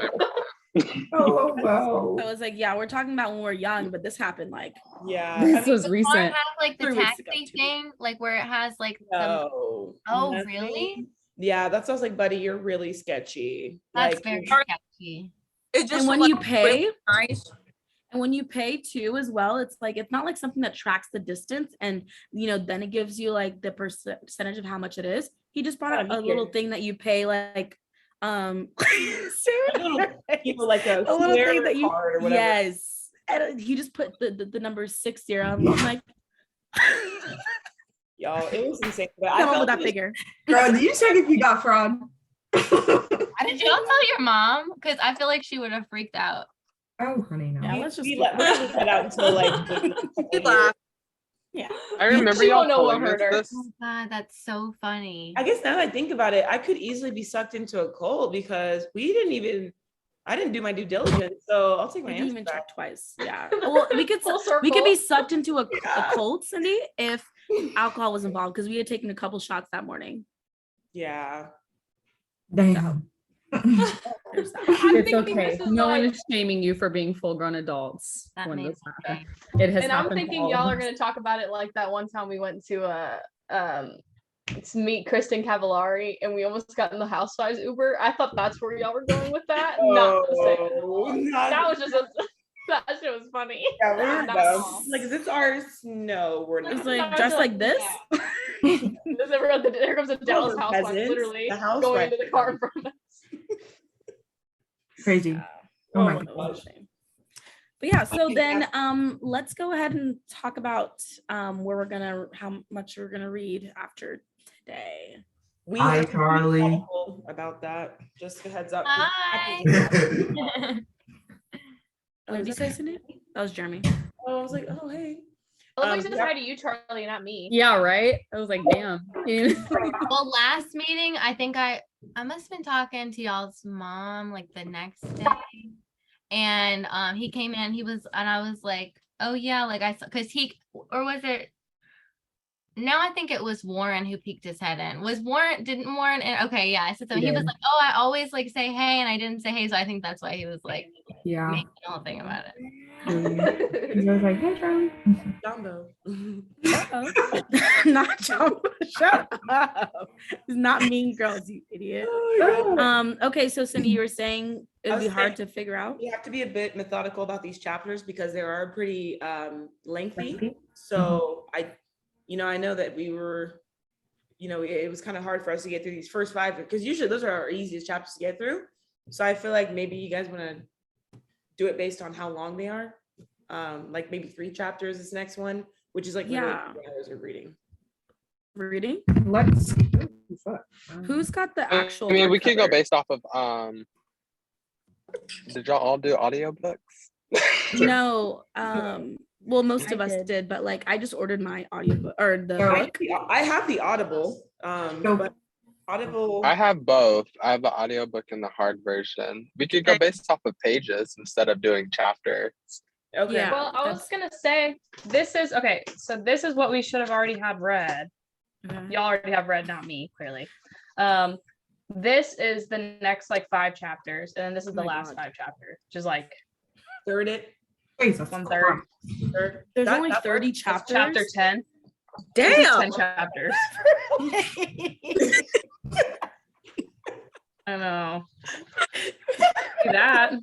Oh wow. I was like, yeah, we're talking about when we're young, but this happened like yeah. This was Or recent. have like the 3 weeks ago, taxi 2 thing, like where it has like No. oh Nothing. really? Yeah, that's what I was like, buddy, you're really sketchy. That's Like, very sketchy. It's just and when like, you pay, nice. and when you pay too as well, it's like it's not like something that tracks the distance and then it gives you like the percentage of how much it is. He just brought up a little thing that you pay like like a little thing that you card or whatever. yes. And he just put the number 60. I'm like Y'all, it was insane. But come up with that figure. Bro, did you check if you got fraud? Did y'all tell your mom? Because I feel like she would have freaked out. Oh, honey, no. Yeah, let's just we let that out until like She laughed. yeah. I remember She y'all won't know what pulling hurt her. this. Oh God, that's so funny. I guess now that I think about it, I could easily be sucked into a cult because I didn't do my due diligence. So I'll take my We didn't answer even back. check twice. Yeah. Well, we could Full circle. we could be sucked into a cult, Cindy, if alcohol was involved because we had taken a couple shots that morning. Yeah. Damn. There's that. It's thinking okay. this is No one like- is shaming you for being full-grown adults That when makes this me happened. It has And I'm happened to thinking all y'all of are us. gonna talk about it like that one time we went to to meet Kristen Cavallari and we almost got in the Housewives Uber. I thought that's where y'all were going with that. Not the same. That was just that shit was funny. Yeah, we're Not dumb. all. Like, is this ours? No, we're not. It's like I dressed was like this. There comes a Dallas the housewife peasants, literally the housewife. going into the car in front of us. Crazy. Oh my gosh. But yeah, so then let's go ahead and talk about how much we're gonna read after today. We Hi, have to be Charlie. thoughtful about that. Just a heads up. Hi. What did you say, Cindy? That was Jeremy. Oh, I was like, oh hey. I love you said hi to you, Charlie, not me. Yeah, right? I was like, damn. Well, last meeting, I think I must have been talking to y'all's mom like the next day. And he came in, and I was like, oh yeah, like I saw, because was it? Now I think it was Warren who peeked his head in. Didn't Warren? Okay, yeah. I said so. He was like, oh, I always like say hey, and I didn't say hey, so I think that's why he was like Yeah. making a whole thing about it. He was like, hey, Charlie. Jumbo. Not John. Shut up. It's not Mean Girls, you idiot. Okay, so Cindy, you were saying it would be hard to figure out. We have to be a bit methodical about these chapters because they are pretty lengthy. So I know that we were, it was kind of hard for us to get through these first 5 because usually those are our easiest chapters to get through. So I feel like maybe you guys want to do it based on how long they are. Like maybe 3 chapters this next one, which is like 3 hours of reading. Reading? Let's see. Who's got the actual? I mean, we hardcover? could go based off of did y'all all do audiobooks? No. Well, most of I us did. did, but like I just ordered my audiobook or the book. I have the Audible, but Audible. I have both. I have the audiobook and the hard version. We could go based off of pages instead of doing chapters. Okay. Yeah. Well, I was gonna say this is okay. So this is what we should have already had read. Okay. Y'all already have read, not me, clearly. This is the next like 5 chapters, and then this is the my last God. 5 chapters, which is like Third it. Jesus 1/3. There's only 30 That's chapters. chapter 10. This is 10 Damn. chapters. I know. Do that.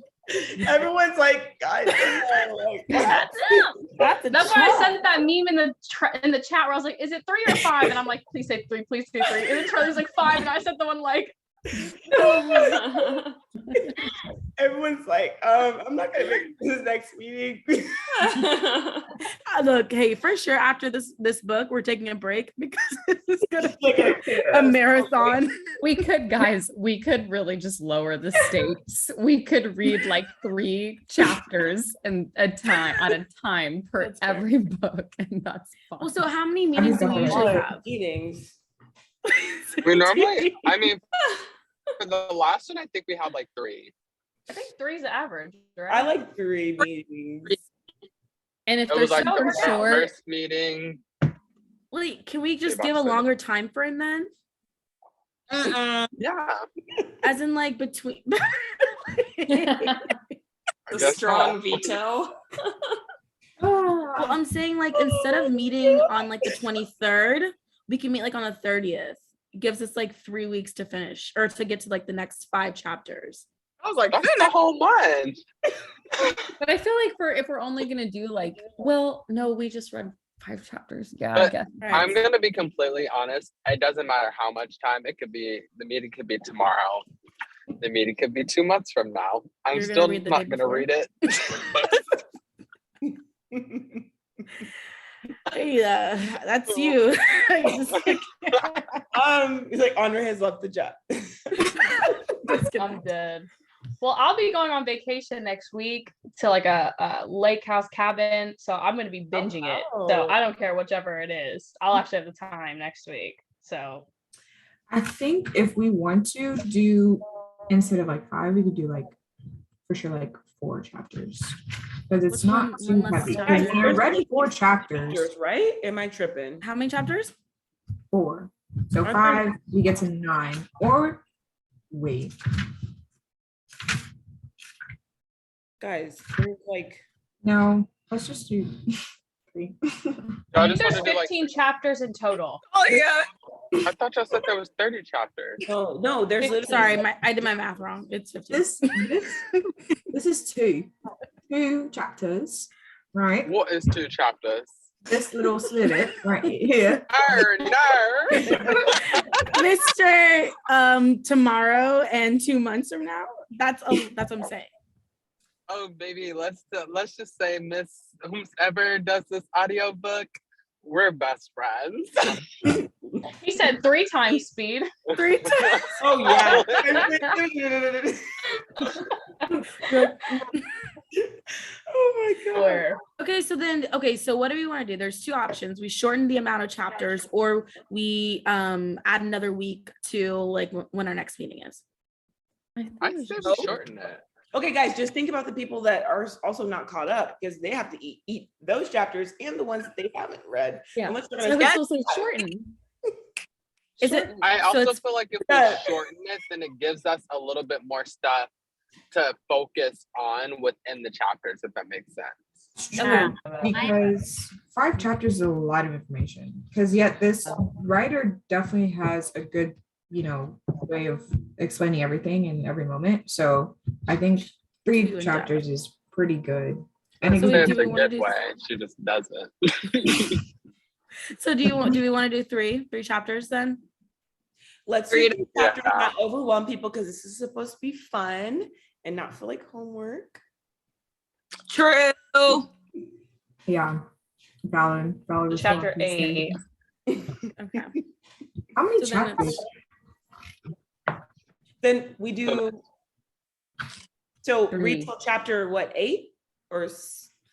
Everyone's like, guys. That's That's why I sent that meme in the chat where I was like, "Is it 3 or 5?" And I'm like, "Please say 3, please say 3." And then Charlie's like 5, and I sent the one like, Everyone everyone's like, I'm not gonna make this next meeting. Look, hey, for sure after this book, we're taking a break because it's gonna Like be a marathon. We could really just lower the stakes. We could read like 3 chapters and at a time per That's fair. every book, and that's fine. Well, so how many meetings do you usually have? Meetings. We normally, I mean, for the last one, I think we had like 3. I think 3 is the average, right? I like 3 meetings. And if It there's was like something the short, first meeting. Wait, can we just about give a 7. longer time frame then? Yeah. As in like between I A guess strong so. veto. Well, I'm saying like instead of meeting on like the 23rd, we can meet like on the 30th. It gives us like 3 weeks to finish or to get to like the next 5 chapters. I was like, that's a whole month. but I feel like if we're only gonna do like, well, no, we just read 5 chapters. Yeah, I But guess. All right. I'm gonna be completely honest. It doesn't matter how much time it could be. The meeting could be tomorrow. The meeting could be 2 months from now. I'm You're gonna still read the not day gonna before? read it. Hey, that's you. He's like, Andre has left the job. I'm dead. Well, I'll be going on vacation next week to like a lake house cabin. So I'm going to be binging it. So I don't care whichever it is. I'll actually have the time next week. So I think if we want to do, instead of like 5, we could do like, for sure, like 4 chapters. Because it's Which not one- too one less heavy. chapter? Because I read 4 chapters. Yours, right? Am I tripping? How many chapters? 4. So Okay. 5, we get to 9. Or wait. Guys, there's like, No, let's just do 3. I I just think there's want to do like. 15 chapters in total. Oh yeah. I thought y'all said there was 30 chapters. no, there's literally. Sorry, I did my math wrong. It's 15. This is 2 chapters, right? What is 2 chapters? This little snippet right here. No. Mr. Tomorrow and 2 months from now. That's what I'm saying. Oh baby, let's just say Miss whomever does this audiobook, we're best friends. He said 3 times speed. 3 times. Oh yeah. Oh my god. Where? Okay, so what do we want to do? There's 2 options. We shorten the amount of chapters or we add another week to like when our next meeting is. I say we shorten it. Okay, guys, just think about the people that are also not caught up because they have to eat those chapters and the ones that they haven't read. Yeah. Unless they're So gonna- it's also shortened. Is it? I so also it's- feel like if Yeah. we shorten it, then it gives us a little bit more stuff to focus on within the chapters, if that makes sense. Okay. Because 5 chapters is a lot of information. Because yet this writer definitely has a good, way of explaining everything in every moment. So I think 3 in depth. chapters is pretty good. And So it It's do we a wanna good do- way. She just doesn't. So do we want to do 3 chapters then? Let's Read read it. chapters, Yeah. not overwhelm people because this is supposed to be fun and not feel like homework. True. yeah, valid was Chapter saying 8. Okay. How many So then chapters? Then we do. So read 3. till chapter what, 8 or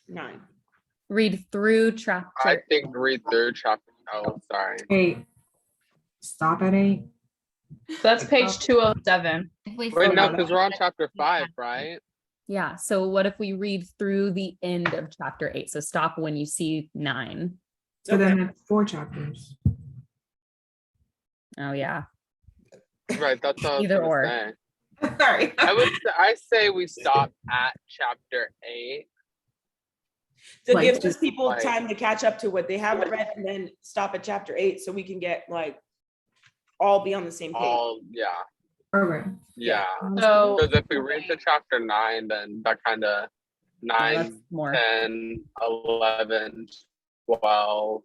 9? Read through I chapter. think read through chapter. Oh, sorry. 8. Stop at 8. So that's page 207. If we Wait, no, start- because we're on chapter 5, right? Yeah. So what if we read through the end of chapter 8? So stop when you see 9. So then that's 4 chapters. Oh yeah. Right, that's all. Either or. Sorry. I say we stop at chapter 8. To Like, give those just people like- time to catch up to what they haven't read and then stop at chapter 8 so we can get like all be on the same page. All Okay. yeah. So Because if we read to chapter 9, then that kind of That's 9, more. 10, 11, 12,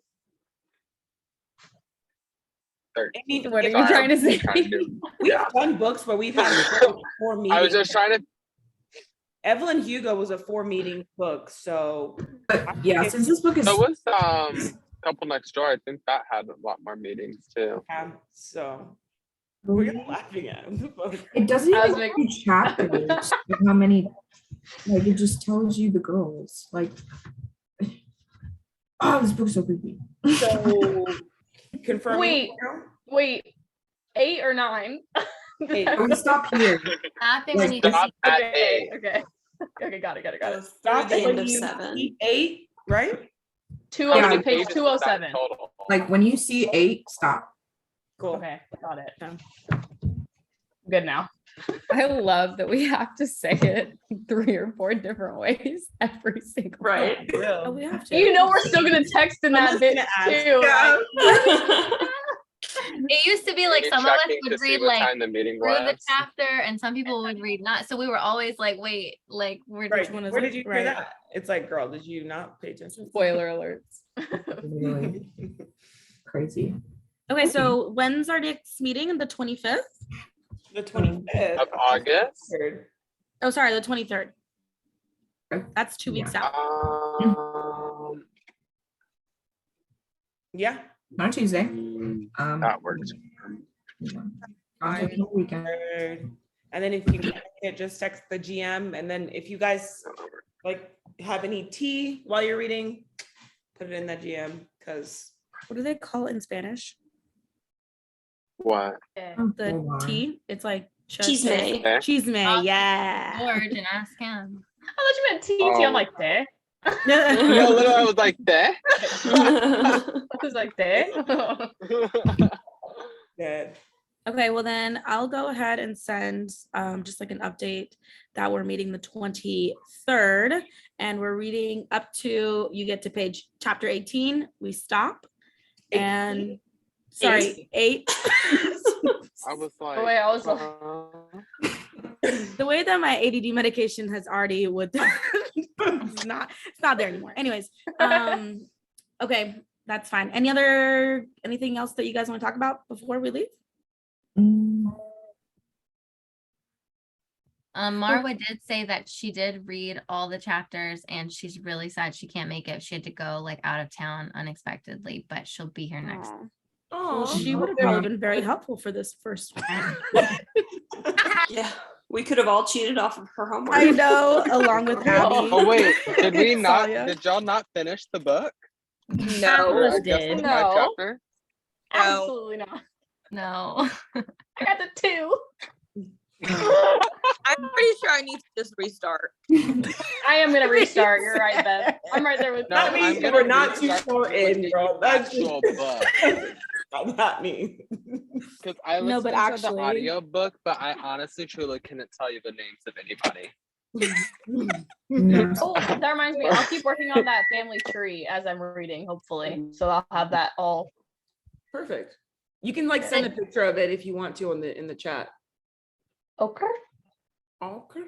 13. I mean, What are if you Sorry, trying to I'm say? trying to do- we've yeah. done books where we've had 4 meetings. I was just trying to Evelyn Hugo was a 4-meeting book, so But yeah, since this book is So was Couple Next Door. I think that had a lot more meetings too. so we're laughing at. it doesn't I was even give you chapters of how many, like it just tells you the girls. Like, oh, this book's so creepy. So confirming. Wait, 8 or 9? We stop here. Nothing when you Stop at Okay, 8. okay, got it. Stop the at end of you 7. see 8, right? Yeah, Page Pages 207. total. Like when you see 8, stop. Cool. Okay, got it. Good now. I love that we have to say it 3 or 4 different ways every single Right. time. Oh, we have to. You know we're still gonna text in that bit too. Right? It used to be like Me some of us checking to would see read what like time the meeting through the was. chapter and some people would read not. So we were always like, wait, like we're Right. one is Where it? did you hear Right. that? It's like, girl, did you not pay attention? Spoiler alerts. Really crazy. Okay, so when's our next meeting? The 25th? The 25th Of August. Oh, sorry, the 23rd. That's 2 weeks out. Yeah. On Tuesday. That works. On the weekend. And then if you can't, just text the GM. And then if you guys like have any tea while you're reading, put it in that GM because What do they call it in Spanish? What? The Hold on. tea? It's like Chisme. Eh? Chisme, yeah. George and ask him. I thought you meant TT. I'm like, there. No, literally, I was like, "There." I was like, there. yeah. Okay, well then I'll go ahead and send just like an update that we're meeting the 23rd and we're reading up to, you get to page chapter 18, we stop. And sorry, 8. I was like, Wait, I was like, The way that my ADD medication has already it's not there anymore. Anyways, okay, that's fine. Anything else that you guys want to talk about before we leave? Marwa did say that she did read all the chapters and she's really sad she can't make it. She had to go like out of town unexpectedly, but she'll be here next. Well, she would have probably been very helpful for this first one. Yeah, we could have all cheated off of her homework. I know, along with Abby. oh wait, did we not? Salia. Did y'all not finish the book? No, I guess did. it's my No. chapter. absolutely not. No. I got the 2. I'm pretty sure I need to just restart. I am gonna restart. You're right, Beth. I'm right there with No, That you. means I'm you gonna were not too restart far with in, the girl. That's actual book. not me. Because I No, listened but to actually- the audio book, but I honestly truly couldn't tell you the names of anybody. No. Oh, that reminds me. I'll keep working on that family tree as I'm reading, hopefully. So I'll have that all. Perfect. You can like send a picture of it if you want to in the chat. Okay. Okay.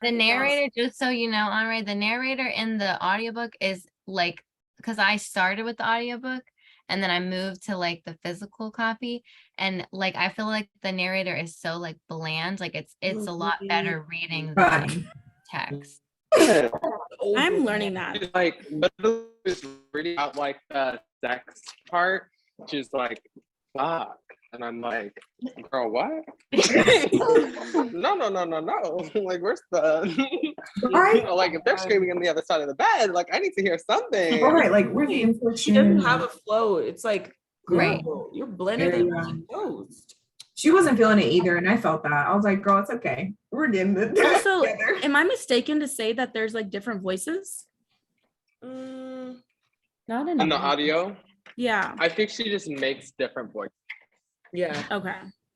The narrator, just so you know, Andre, the narrator in the audiobook is like, because I started with the audiobook and then I moved to like the physical copy. And like I feel like the narrator is so like bland. Like it's a lot better reading than Funny. text. I'm learning that. She's like literally just reading out like the sex part. She's like, fuck. And I'm like, girl, what? no. Like, where's the Right? like if they're screaming on the other side of the bed, like I need to hear something. All right, like where's the She inflection? doesn't have a flow. It's like, Right. girl, you're blending Very it young. like toast. She wasn't feeling it either, and I felt that. I was like, girl, it's okay. We're getting it Also, together. am I mistaken to say that there's like different voices? Not in On the audio, Yeah. I think she just makes different voices. Yeah. Okay.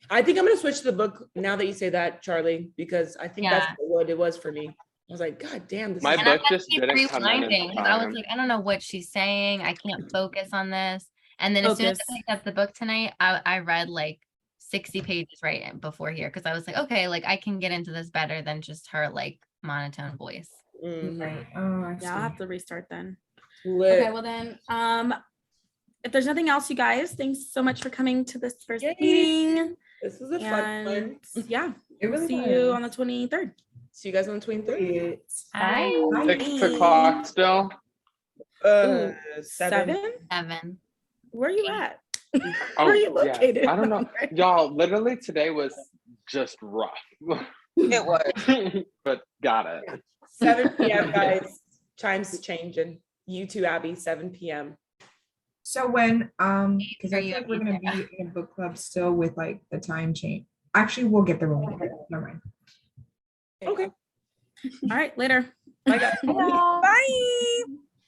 I think I'm gonna switch to the book now that you say that, Charlie, because I think that's Yeah. what it was for me. I was like, God damn, this My is And I book had to just keep didn't come in rewinding. 'Cause I was like, I don't know what she's saying. I can't focus on this. And then as soon as I Focus. picked up the book tonight, I read like 60 pages right before here because I was like, okay, like I can get into this better than just her like monotone voice. Right. Oh, I Yeah, I'll see. have to restart then. lit. Okay, well then, if there's nothing else, you guys, thanks so much for coming to this first Yay. meeting. This is a fun And one. yeah, It really see was. you on the 23rd. See you guys on 23. Bye. 6 o'clock still. Ooh, 7. 7. Where are you at? Oh, Where are you yeah. located? I don't know. Y'all, literally today was just rough. It was. But got it. 7 p.m. guys. Time's changing. You too, Abby. 7 p.m. So when because I Are feel you like we're gonna okay? be in a book club still with like the time change. Actually, we'll get there when we get there. Never mind. Okay. All right, later. Bye, guys. Hello. Bye.